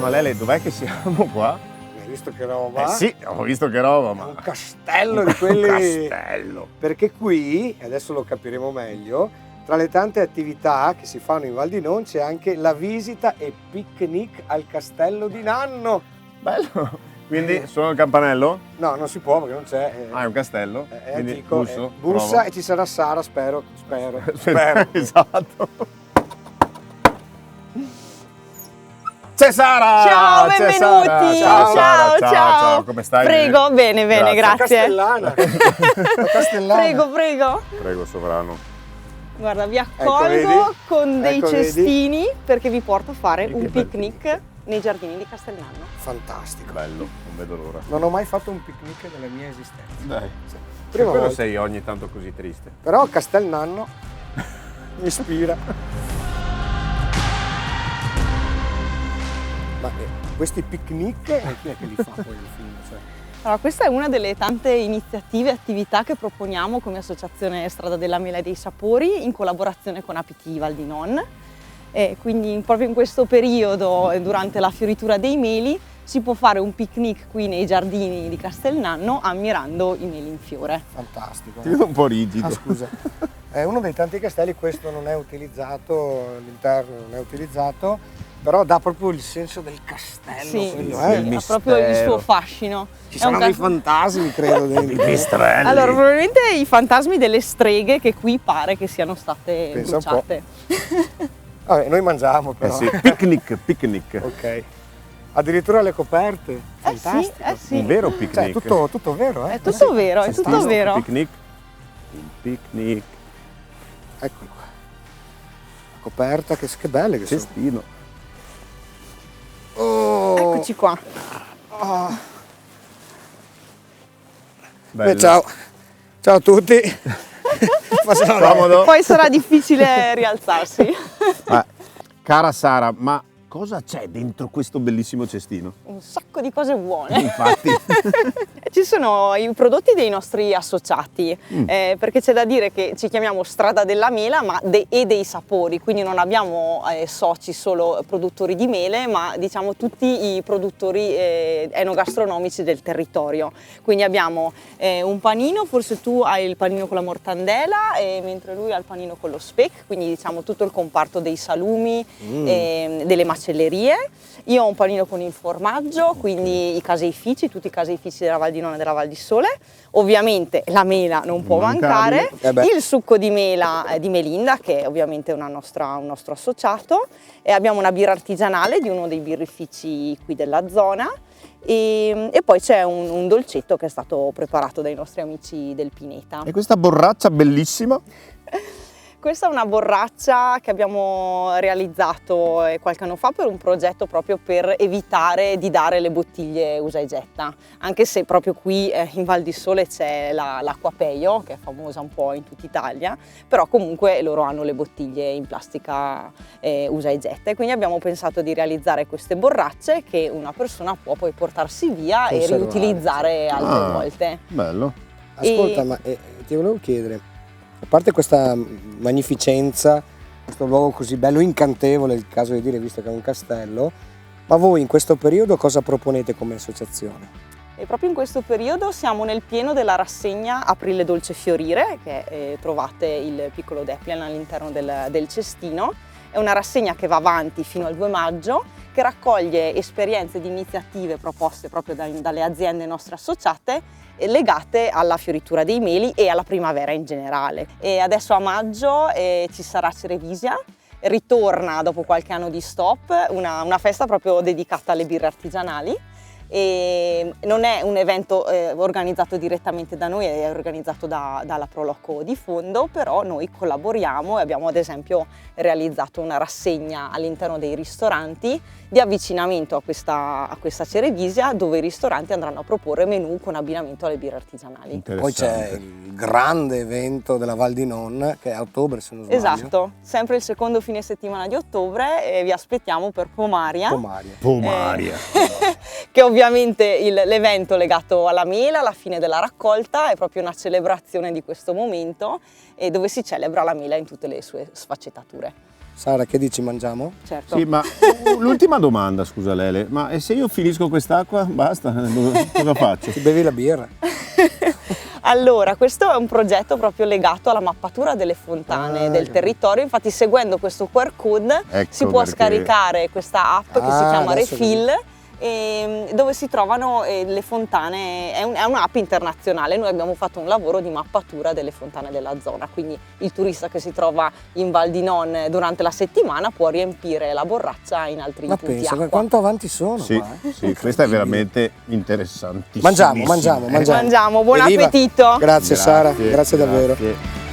Ma Lele, dov'è che siamo qua? Hai visto che roba? Sì, ho visto che roba, ma... Un castello di quelli... castello! Perché qui, e adesso lo capiremo meglio, tra le tante attività che si fanno in Val di Non c'è anche la visita e picnic al castello di Nanno. Bello! Quindi suono il campanello? No, non si può perché non c'è. Ah, è un castello? È Quindi antico. busso? Bussa Provo. e ci sarà Sara, spero. Esatto. C'è Sara! Ciao, C'è benvenuti! Sara. Ciao, Ciao, ciao. come stai? Prego, bene, grazie. Castellana. La Castellana. Prego. Prego, sovrano. Guarda, vi vedi? accolgo con dei Ecco, vedi? cestini perché vi porto a fare Che un bel picnic nei giardini di Castellanno. Fantastico. Bello, non vedo l'ora. Non ho mai fatto un picnic nella mia esistenza. Dai. Prima Quello volta. sei ogni tanto così triste. Però Castelnanno mi ispira. Ma questi picnic, chi è che li fa poi alla fine? Cioè, Allora, questa è una delle tante iniziative e attività che proponiamo come associazione Strada della Mela e dei Sapori in collaborazione con APT Val di Non. E quindi proprio in questo periodo, durante la fioritura dei meli, si può fare un picnic qui nei giardini di Castelnanno ammirando i meli in fiore. fantastico. Ti vedo un po' rigido. Ah, scusa. È uno dei tanti castelli, questo non è utilizzato, l'interno non è utilizzato, però dà proprio il senso del castello. Sì, quello, del ha proprio il mistero. suo fascino. Ci È un sono dei fantasmi, credo, dentro. Mistrelli. Allora, probabilmente i fantasmi delle streghe che qui pare che siano state Pensa un po'. bruciate. Vabbè, noi mangiamo però. Sì, picnic. Ok. Addirittura le coperte. Fantastico. sì. Un vero Cioè, picnic. tutto vero, È tutto vero, è tutto vero. Picnic. Il picnic. Eccolo qua. La coperta, che belle che sono. Cestino. Oh. Eccoci qua. Beh, ciao. Ciao a tutti. Comodo. Poi sarà difficile rialzarsi. Cara Sara, ma cosa c'è dentro questo bellissimo cestino? Un sacco di cose buone. Infatti. Ci sono i prodotti dei nostri associati, perché c'è da dire che ci chiamiamo Strada della Mela e dei sapori, quindi non abbiamo soci solo produttori di mele, ma diciamo tutti i produttori enogastronomici del territorio. Quindi abbiamo un panino, forse tu hai il panino con la mortandela, mentre lui ha il panino con lo speck, quindi diciamo tutto il comparto dei salumi, delle macellerie. Io ho un panino con il formaggio, quindi i caseifici, tutti i caseifici della Val di Non e della Val di Sole. Ovviamente la mela non può mancare, il succo di mela di Melinda, che è ovviamente un nostro associato, e abbiamo una birra artigianale di uno dei birrifici qui della zona, e poi c'è un dolcetto che è stato preparato dai nostri amici del Pineta. E questa borraccia bellissima? Questa è una borraccia che abbiamo realizzato qualche anno fa per un progetto proprio per evitare di dare le bottiglie usa e getta, anche se proprio qui in Val di Sole c'è l'acqua Peio, che è famosa un po' in tutta Italia, però comunque loro hanno le bottiglie in plastica usa e getta, e quindi abbiamo pensato di realizzare queste borracce che una persona può poi portarsi via e riutilizzare altre volte. Bello. Ascolta, ma ti volevo chiedere, a parte questa magnificenza, questo luogo così bello, incantevole, è il caso di dire, visto che è un castello, ma voi in questo periodo cosa proponete come associazione? E proprio in questo periodo siamo nel pieno della rassegna Aprile Dolce Fiorire, che trovate il piccolo Deplian all'interno del cestino. È una rassegna che va avanti fino al 2 maggio, che raccoglie esperienze di iniziative proposte proprio dalle aziende nostre associate, legate alla fioritura dei meli e alla primavera in generale. E adesso a maggio ci sarà Cerevisia, ritorna dopo qualche anno di stop una festa proprio dedicata alle birre artigianali, e non è un evento organizzato direttamente da noi, è organizzato dalla Proloco di Fondo, però noi collaboriamo e abbiamo ad esempio realizzato una rassegna all'interno dei ristoranti di avvicinamento a questa Cerevisia, dove i ristoranti andranno a proporre menù con abbinamento alle birre artigianali. Poi c'è il grande evento della Val di Non, che è a ottobre se non sbaglio. Esatto, sempre il secondo fine settimana di ottobre, e vi aspettiamo per Pomaria. Che ovviamente l'evento legato alla mela, alla fine della raccolta, è proprio una celebrazione di questo momento, e dove si celebra la mela in tutte le sue sfaccettature. Sara, che dici, mangiamo? Certo. Sì, ma l'ultima domanda, scusa Lele, ma e se io finisco quest'acqua, basta? Cosa faccio? Ti bevi la birra? Allora, questo è un progetto proprio legato alla mappatura delle fontane del territorio. Infatti, seguendo questo QR code si può scaricare questa app che si chiama Refill, dove si trovano le fontane. È un'app internazionale. Noi abbiamo fatto un lavoro di mappatura delle fontane della zona, quindi il turista che si trova in Val di Non durante la settimana può riempire la borraccia in altri punti pensa, acqua. quanto avanti sono Sì, qua, sì, questa è veramente interessantissima. Mangiamo. Buon appetito! Grazie Sara, grazie davvero.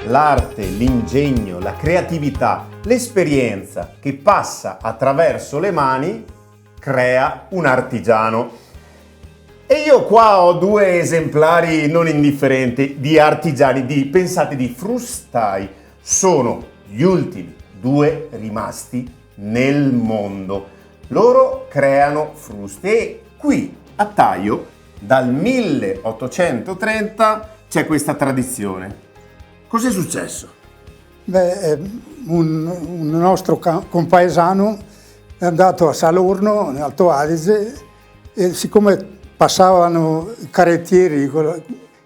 L'arte, l'ingegno, la creatività, l'esperienza che passa attraverso le mani crea un artigiano. E io qua ho 2 esemplari non indifferenti di artigiani, pensate, di frustai. Sono gli ultimi 2 rimasti nel mondo. Loro creano fruste e qui a Taio, dal 1830, c'è questa tradizione. Cos'è successo? Beh, un nostro compaesano è andato a Salorno, in Alto Adige, e siccome passavano i carrettieri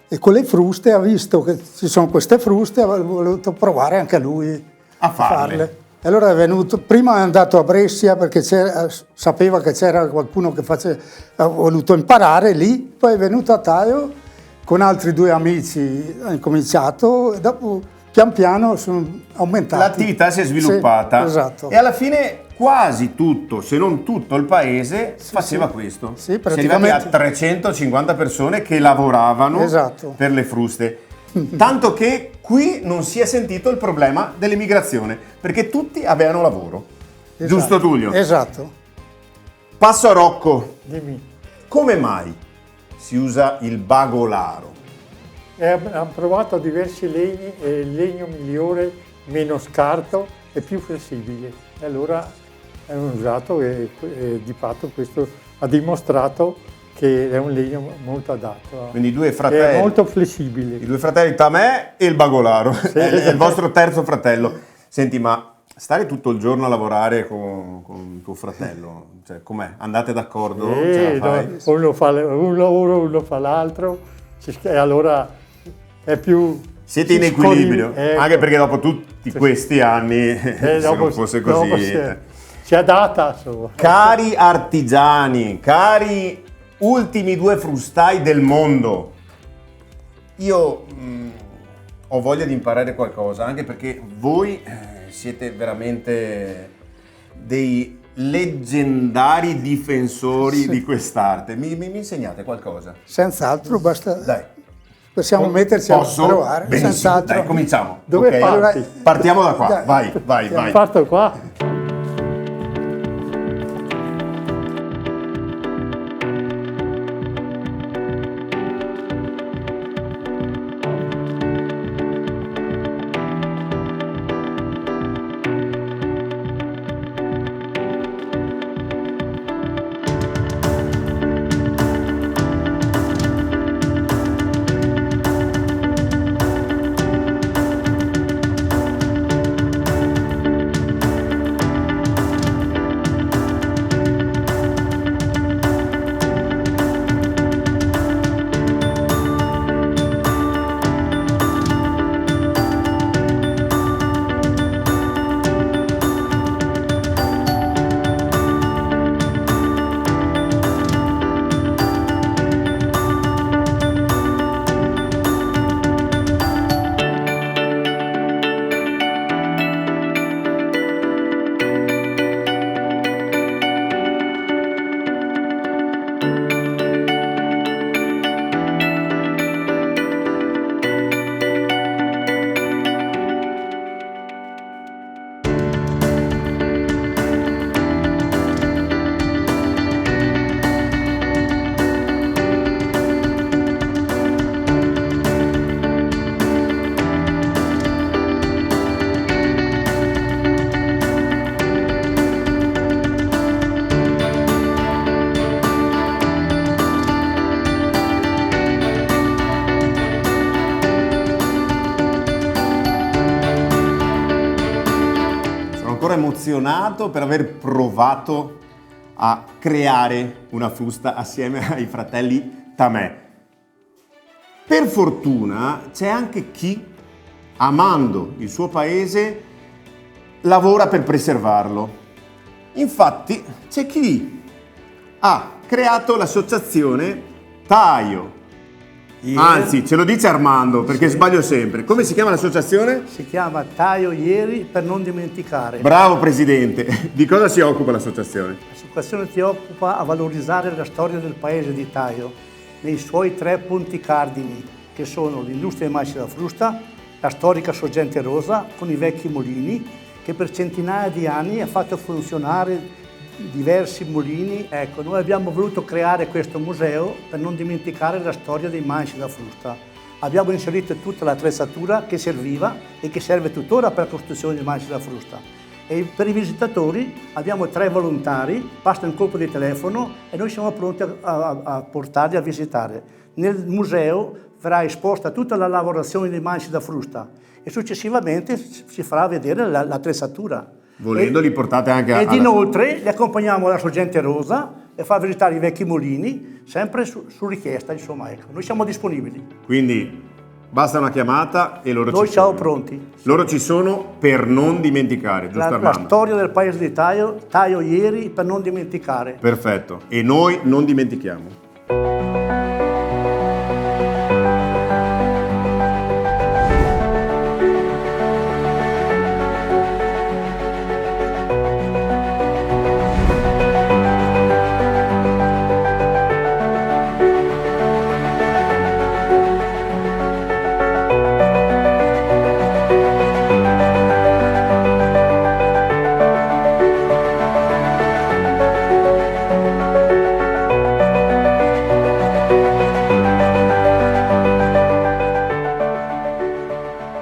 e con le fruste, ha visto che ci sono queste fruste, ha voluto provare anche lui A farle. E allora è venuto, prima è andato a Brescia perché sapeva che c'era qualcuno che ha voluto imparare lì, poi è venuto a Taio con altri 2 amici, ha incominciato e dopo pian piano sono aumentati. L'attività si è sviluppata. Sì, esatto. E alla fine quasi tutto, se non tutto il paese faceva questo. Sì, Si è arrivati a praticamente. 350 persone che lavoravano Esatto. per le fruste. Tanto che qui non si è sentito il problema dell'immigrazione, perché tutti avevano lavoro. Esatto. Giusto Tullio? Esatto. Passo a Rocco. Dimmi. Come mai si usa il bagolaro? Hanno provato diversi legni e il legno migliore, meno scarto e più flessibile. E allora hanno usato e di fatto questo ha dimostrato che è un legno molto adatto. Quindi i due fratelli. È molto flessibile. I 2 fratelli Tamè e il bagolaro. Sì, è il esatto. vostro terzo fratello. Senti, ma stare tutto il giorno a lavorare con tuo fratello, cioè com'è? Andate d'accordo? Ce la fai? No, uno fa un lavoro, uno fa l'altro, e allora è più... Siete in equilibrio, Ecco. anche perché dopo tutti questi anni, se dopo- non fosse così... dopo si adatta, insomma. Cari artigiani, cari ultimi 2 frustai del mondo, io ho voglia di imparare qualcosa, anche perché voi siete veramente dei leggendari difensori di quest'arte. Mi insegnate qualcosa? Senz'altro, basta. Dai. Possiamo metterci Posso? a provare. Benissimo, Senz'altro. dai, cominciamo. Dove Ok? parti? Partiamo da qua, Dai. vai. Parto qua. Emozionato per aver provato a creare una frusta assieme ai fratelli Tamè. Per fortuna c'è anche chi, amando il suo paese, lavora per preservarlo. Infatti c'è chi ha creato l'associazione Taio. Anzi, ce lo dice Armando, perché sbaglio sempre. Come si chiama l'associazione? Si chiama Taio Ieri per non dimenticare. Bravo Presidente. Di cosa si occupa l'associazione? L'associazione si occupa a valorizzare la storia del paese di Taio nei suoi 3 punti cardini, che sono l'industria dei maci da frusta, la storica sorgente rosa con i vecchi mulini, che per centinaia di anni ha fatto funzionare diversi mulini. Ecco, noi abbiamo voluto creare questo museo per non dimenticare la storia dei manci da frusta. Abbiamo inserito tutta l'attrezzatura che serviva e che serve tuttora per la costruzione dei manci da frusta. E per i visitatori abbiamo 3 volontari, basta un colpo di telefono e noi siamo pronti a portarli a visitare. Nel museo verrà esposta tutta la lavorazione dei manci da frusta e successivamente si farà vedere l'attrezzatura. Volendo li portate anche ed inoltre li accompagniamo alla Sorgente Rosa e fa visitare i vecchi mulini, sempre su richiesta, insomma, ecco. Noi siamo disponibili. Quindi basta una chiamata e loro Noi ci sono. siamo pronti. Loro ci sono per non dimenticare, giusto La Armando? storia del paese di Taio ieri per non dimenticare. Perfetto. E noi non dimentichiamo.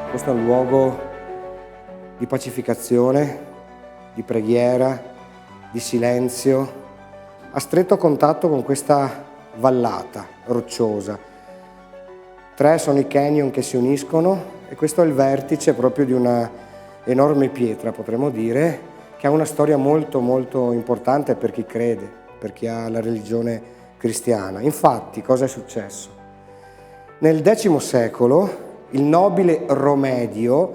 Questo è un luogo di pacificazione, di preghiera, di silenzio, a stretto contatto con questa vallata rocciosa. 3 sono i canyon che si uniscono e questo è il vertice proprio di una enorme pietra, potremmo dire, che ha una storia molto molto importante per chi crede, per chi ha la religione cristiana. Infatti, cosa è successo? Nel X secolo il nobile Romedio,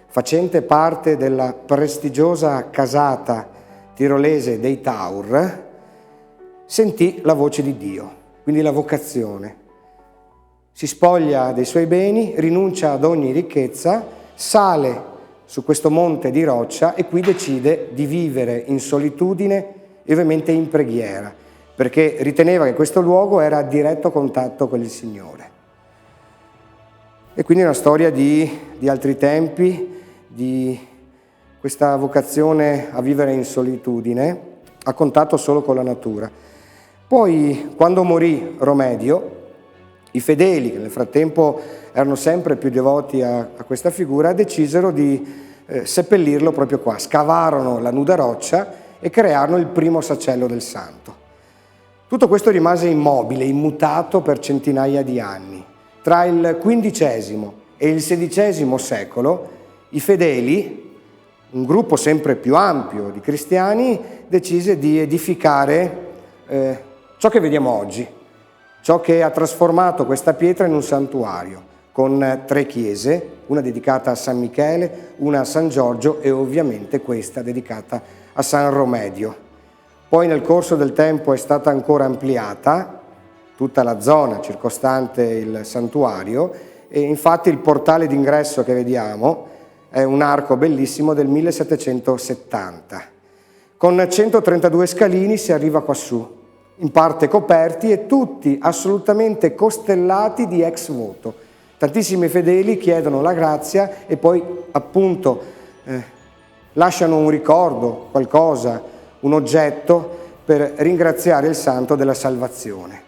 facente parte della prestigiosa casata tirolese dei Taur, sentì la voce di Dio, quindi la vocazione. Si spoglia dei suoi beni, rinuncia ad ogni ricchezza, sale su questo monte di roccia e qui decide di vivere in solitudine e ovviamente in preghiera, perché riteneva che questo luogo era a diretto contatto con il Signore. E quindi è una storia di altri tempi, di questa vocazione a vivere in solitudine, a contatto solo con la natura. Poi, quando morì Romedio, i fedeli, che nel frattempo erano sempre più devoti a questa figura, decisero di seppellirlo proprio qua. Scavarono la nuda roccia e crearono il primo sacello del santo. Tutto questo rimase immobile, immutato per centinaia di anni. Tra il XV e il XVI secolo i fedeli, un gruppo sempre più ampio di cristiani, decise di edificare ciò che vediamo oggi, ciò che ha trasformato questa pietra in un santuario, con 3 chiese, una dedicata a San Michele, una a San Giorgio e ovviamente questa dedicata a San Romedio. Poi nel corso del tempo è stata ancora ampliata tutta la zona circostante il santuario e infatti il portale d'ingresso che vediamo è un arco bellissimo del 1770. Con 132 scalini si arriva quassù, in parte coperti e tutti assolutamente costellati di ex voto. Tantissimi fedeli chiedono la grazia e poi appunto lasciano un ricordo, qualcosa, un oggetto per ringraziare il santo della salvazione.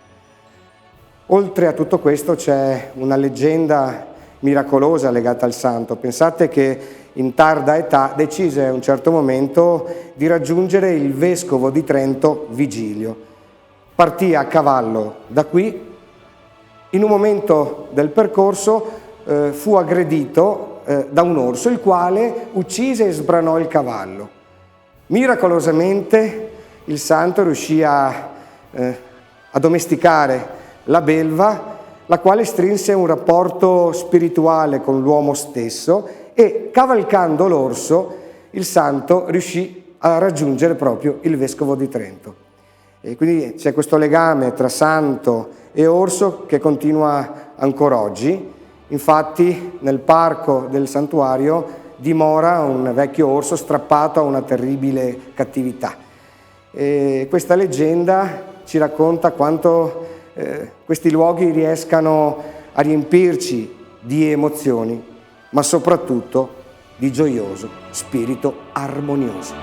Oltre a tutto questo c'è una leggenda miracolosa legata al santo. Pensate che in tarda età decise a un certo momento di raggiungere il vescovo di Trento Vigilio. Partì a cavallo da qui, in un momento del percorso fu aggredito da un orso, il quale uccise e sbranò il cavallo. Miracolosamente il santo riuscì a domesticare la belva, la quale strinse un rapporto spirituale con l'uomo stesso e cavalcando l'orso il santo riuscì a raggiungere proprio il vescovo di Trento. E quindi c'è questo legame tra santo e orso che continua ancora oggi. Infatti nel parco del santuario dimora un vecchio orso strappato a una terribile cattività. E questa leggenda ci racconta quanto questi luoghi riescano a riempirci di emozioni, ma soprattutto di gioioso spirito armonioso.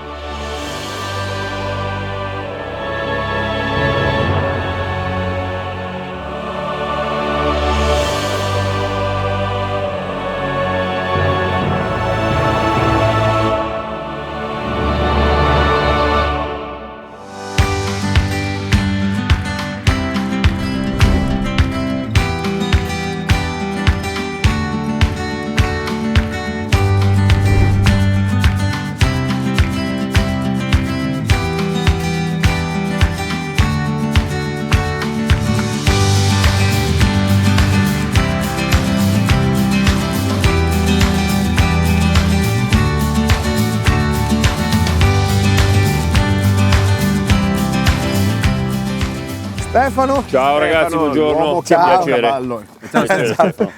Stefano? Ciao ragazzi, Stefano, buongiorno. l'uomo Che Ciao. piacere. Cavallo. Piacere, Stefano.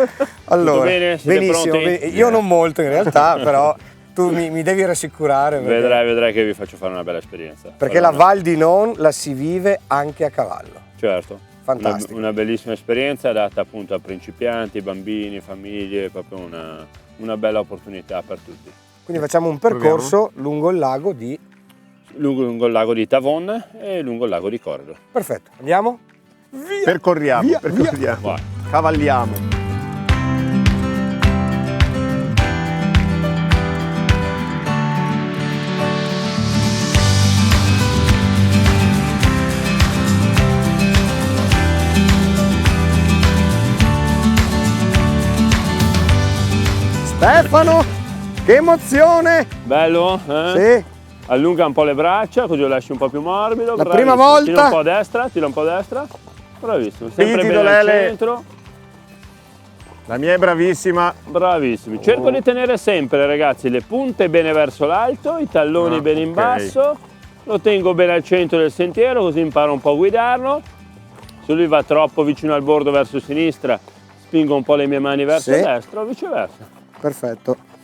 Allora, Tutto bene? Siete benissimo. pronti? Io non molto in realtà, però tu mi devi rassicurare. Vedrai che vi faccio fare una bella esperienza. Perché la Val di Non la si vive anche a cavallo. Certo. Fantastico. Una bellissima esperienza adatta appunto a principianti, bambini, famiglie, proprio una bella opportunità per tutti. Quindi facciamo un percorso lungo il lago di... Lungo il lago di Tavon e lungo il lago di Cordo. Perfetto, andiamo? Percorriamo. Vai. Cavalliamo. Stefano, che emozione! Bello? Eh? Sì. Allunga un po' le braccia così lo lasci un po' più morbido. La bravissimo. prima volta. Tira un po' a destra, tira un po' a destra. Bravissimo, sempre Sì, bene al Lele. centro. La mia è bravissima. Bravissimi. Cerco di tenere sempre, ragazzi, le punte bene verso l'alto, i talloni bene in ok. basso. Lo tengo bene al centro del sentiero, così imparo un po' a guidarlo. Se lui va troppo vicino al bordo verso sinistra, spingo un po' le mie mani verso Sì. destra o viceversa. Perfetto.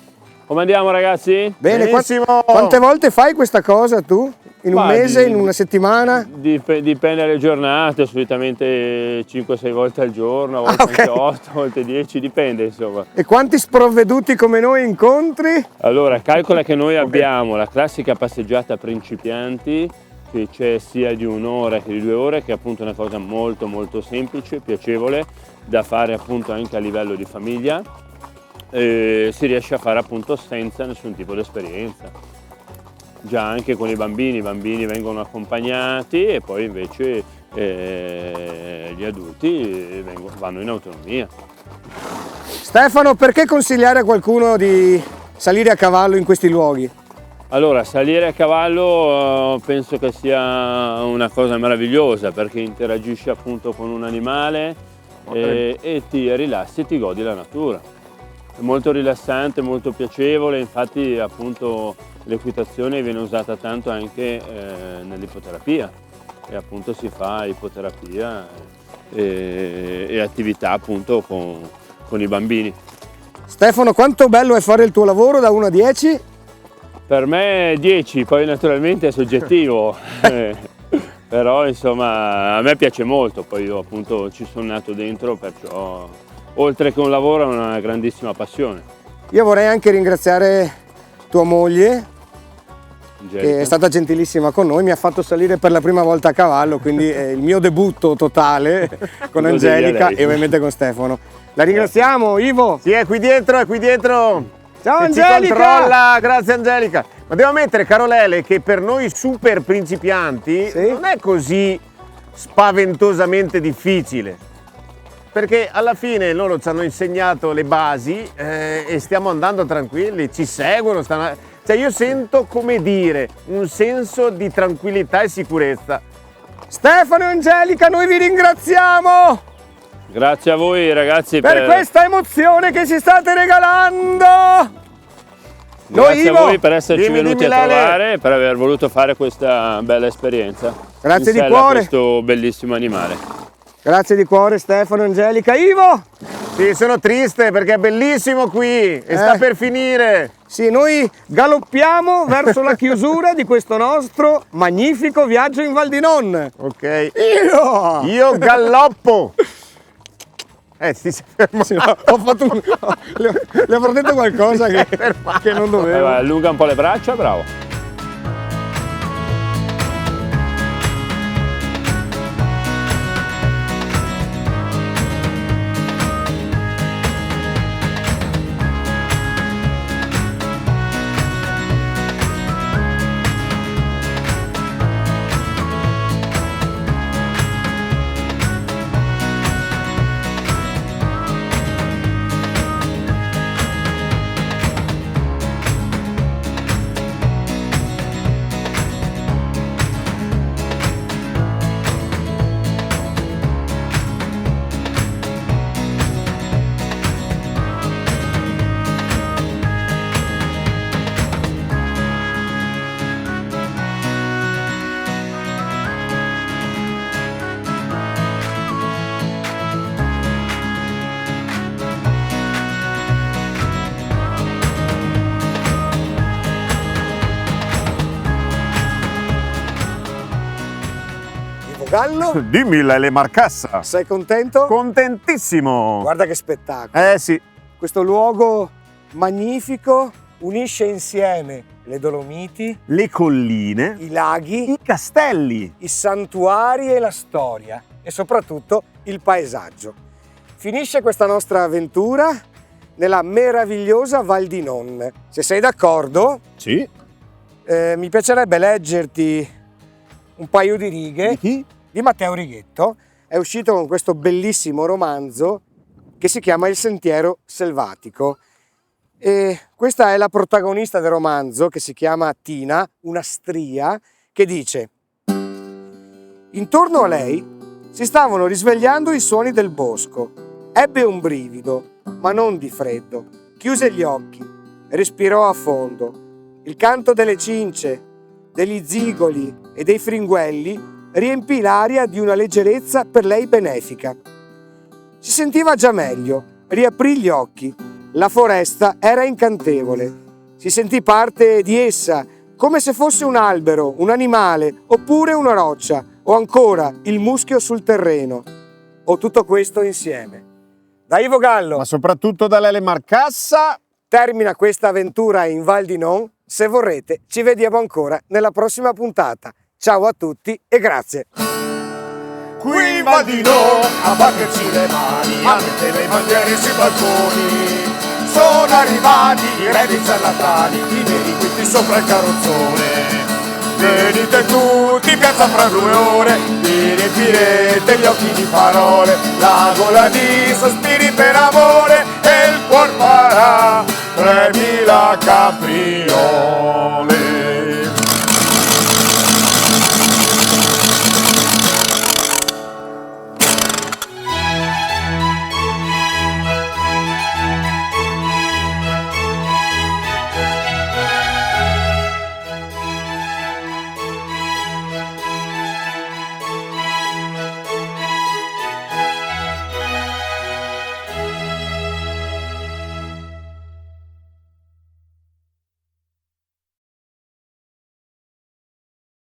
Come andiamo, ragazzi? Bene, Benissimo. quante volte fai questa cosa tu? In un Ma mese, in una settimana? Dipende dalle giornate, solitamente 5-6 volte al giorno, a volte ok. anche 8, a volte 10, dipende insomma. E quanti sprovveduti come noi incontri? Allora, calcola che noi abbiamo la classica passeggiata principianti, che c'è sia di 1 ora che di 2 ore, che è appunto una cosa molto molto semplice, piacevole, da fare appunto anche a livello di famiglia. Si riesce a fare appunto senza nessun tipo di esperienza. Già anche con i bambini vengono accompagnati e poi invece gli adulti vanno in autonomia. Stefano, perché consigliare a qualcuno di salire a cavallo in questi luoghi? Allora, salire a cavallo penso che sia una cosa meravigliosa perché interagisci appunto con un animale e ti rilassi e ti godi la natura. È molto rilassante, molto piacevole, infatti appunto l'equitazione viene usata tanto anche nell'ipoterapia e appunto si fa ipoterapia e attività appunto con i bambini. Stefano, quanto bello è fare il tuo lavoro da 1 a 10? Per me 10, poi naturalmente è soggettivo, però insomma a me piace molto, poi io appunto ci sono nato dentro, perciò oltre che un lavoro è una grandissima passione. Io vorrei anche ringraziare tua moglie, che è stata gentilissima con noi, mi ha fatto salire per la prima volta a cavallo, quindi è il mio debutto totale con Lo devi a Angelica lei. e ovviamente con Stefano. La ringraziamo, Ivo! Sì, è qui dietro, è qui dietro. Ciao Che Angelica! Ci controlla, grazie Angelica. Ma devo ammettere, caro Lele, che per noi super principianti non è così spaventosamente difficile. Perché alla fine loro ci hanno insegnato le basi e stiamo andando tranquilli, ci seguono. Cioè io sento, come dire, un senso di tranquillità e sicurezza. Stefano e Angelica, noi vi ringraziamo Grazie a voi ragazzi per questa emozione che ci state regalando! Grazie Ivo, a voi per esserci dimmi, venuti dimmi, a Lele. trovare e per aver voluto fare questa bella esperienza. Grazie in di sella a cuore. questo bellissimo animale. Grazie di cuore Stefano e Angelica. Ivo! Sì, sono triste perché è bellissimo qui e sta per finire. Sì, noi galoppiamo verso la chiusura di questo nostro magnifico viaggio in Val di Non. Ok. Io galloppo. Si è fermato. Sì, ho fatto le avrò detto qualcosa che non dovevo. Vai, allunga un po' le braccia, bravo. Gallo? Dimmi Lele Marcassa. Sei contento? Contentissimo. Guarda che spettacolo. Sì. Questo luogo magnifico unisce insieme le Dolomiti, le colline, i laghi, i castelli, i santuari e la storia e soprattutto il paesaggio. Finisce questa nostra avventura nella meravigliosa Val di Non. Se sei d'accordo, sì, mi piacerebbe leggerti un paio di righe di Matteo Righetto. È uscito con questo bellissimo romanzo che si chiama Il sentiero selvatico. E questa è la protagonista del romanzo, che si chiama Tina, una stria, che dice: intorno a lei si stavano risvegliando i suoni del bosco. Ebbe un brivido, ma non di freddo. Chiuse gli occhi, respirò a fondo. Il canto delle cince, degli zigoli e dei fringuelli riempì l'aria di una leggerezza per lei benefica. Si sentiva già meglio, riaprì gli occhi. La foresta era incantevole. Si sentì parte di essa, come se fosse un albero, un animale, oppure una roccia, o ancora il muschio sul terreno. O tutto questo insieme. Da Ivo Gallo, ma soprattutto da Lele Marcassa, termina questa avventura in Val di Non. Se vorrete, ci vediamo ancora nella prossima puntata. Ciao a tutti e grazie. Qui Val di Non, a batterci le mani, a mettere le bandiere sui balconi. Sono arrivati i re dei ciarlatani, i veri quinti sopra il carrozzone. Venite tutti in piazza fra 2 ore, vi riempirete gli occhi di parole, la gola di sospiri per amore e il cuor farà 3000 capriole.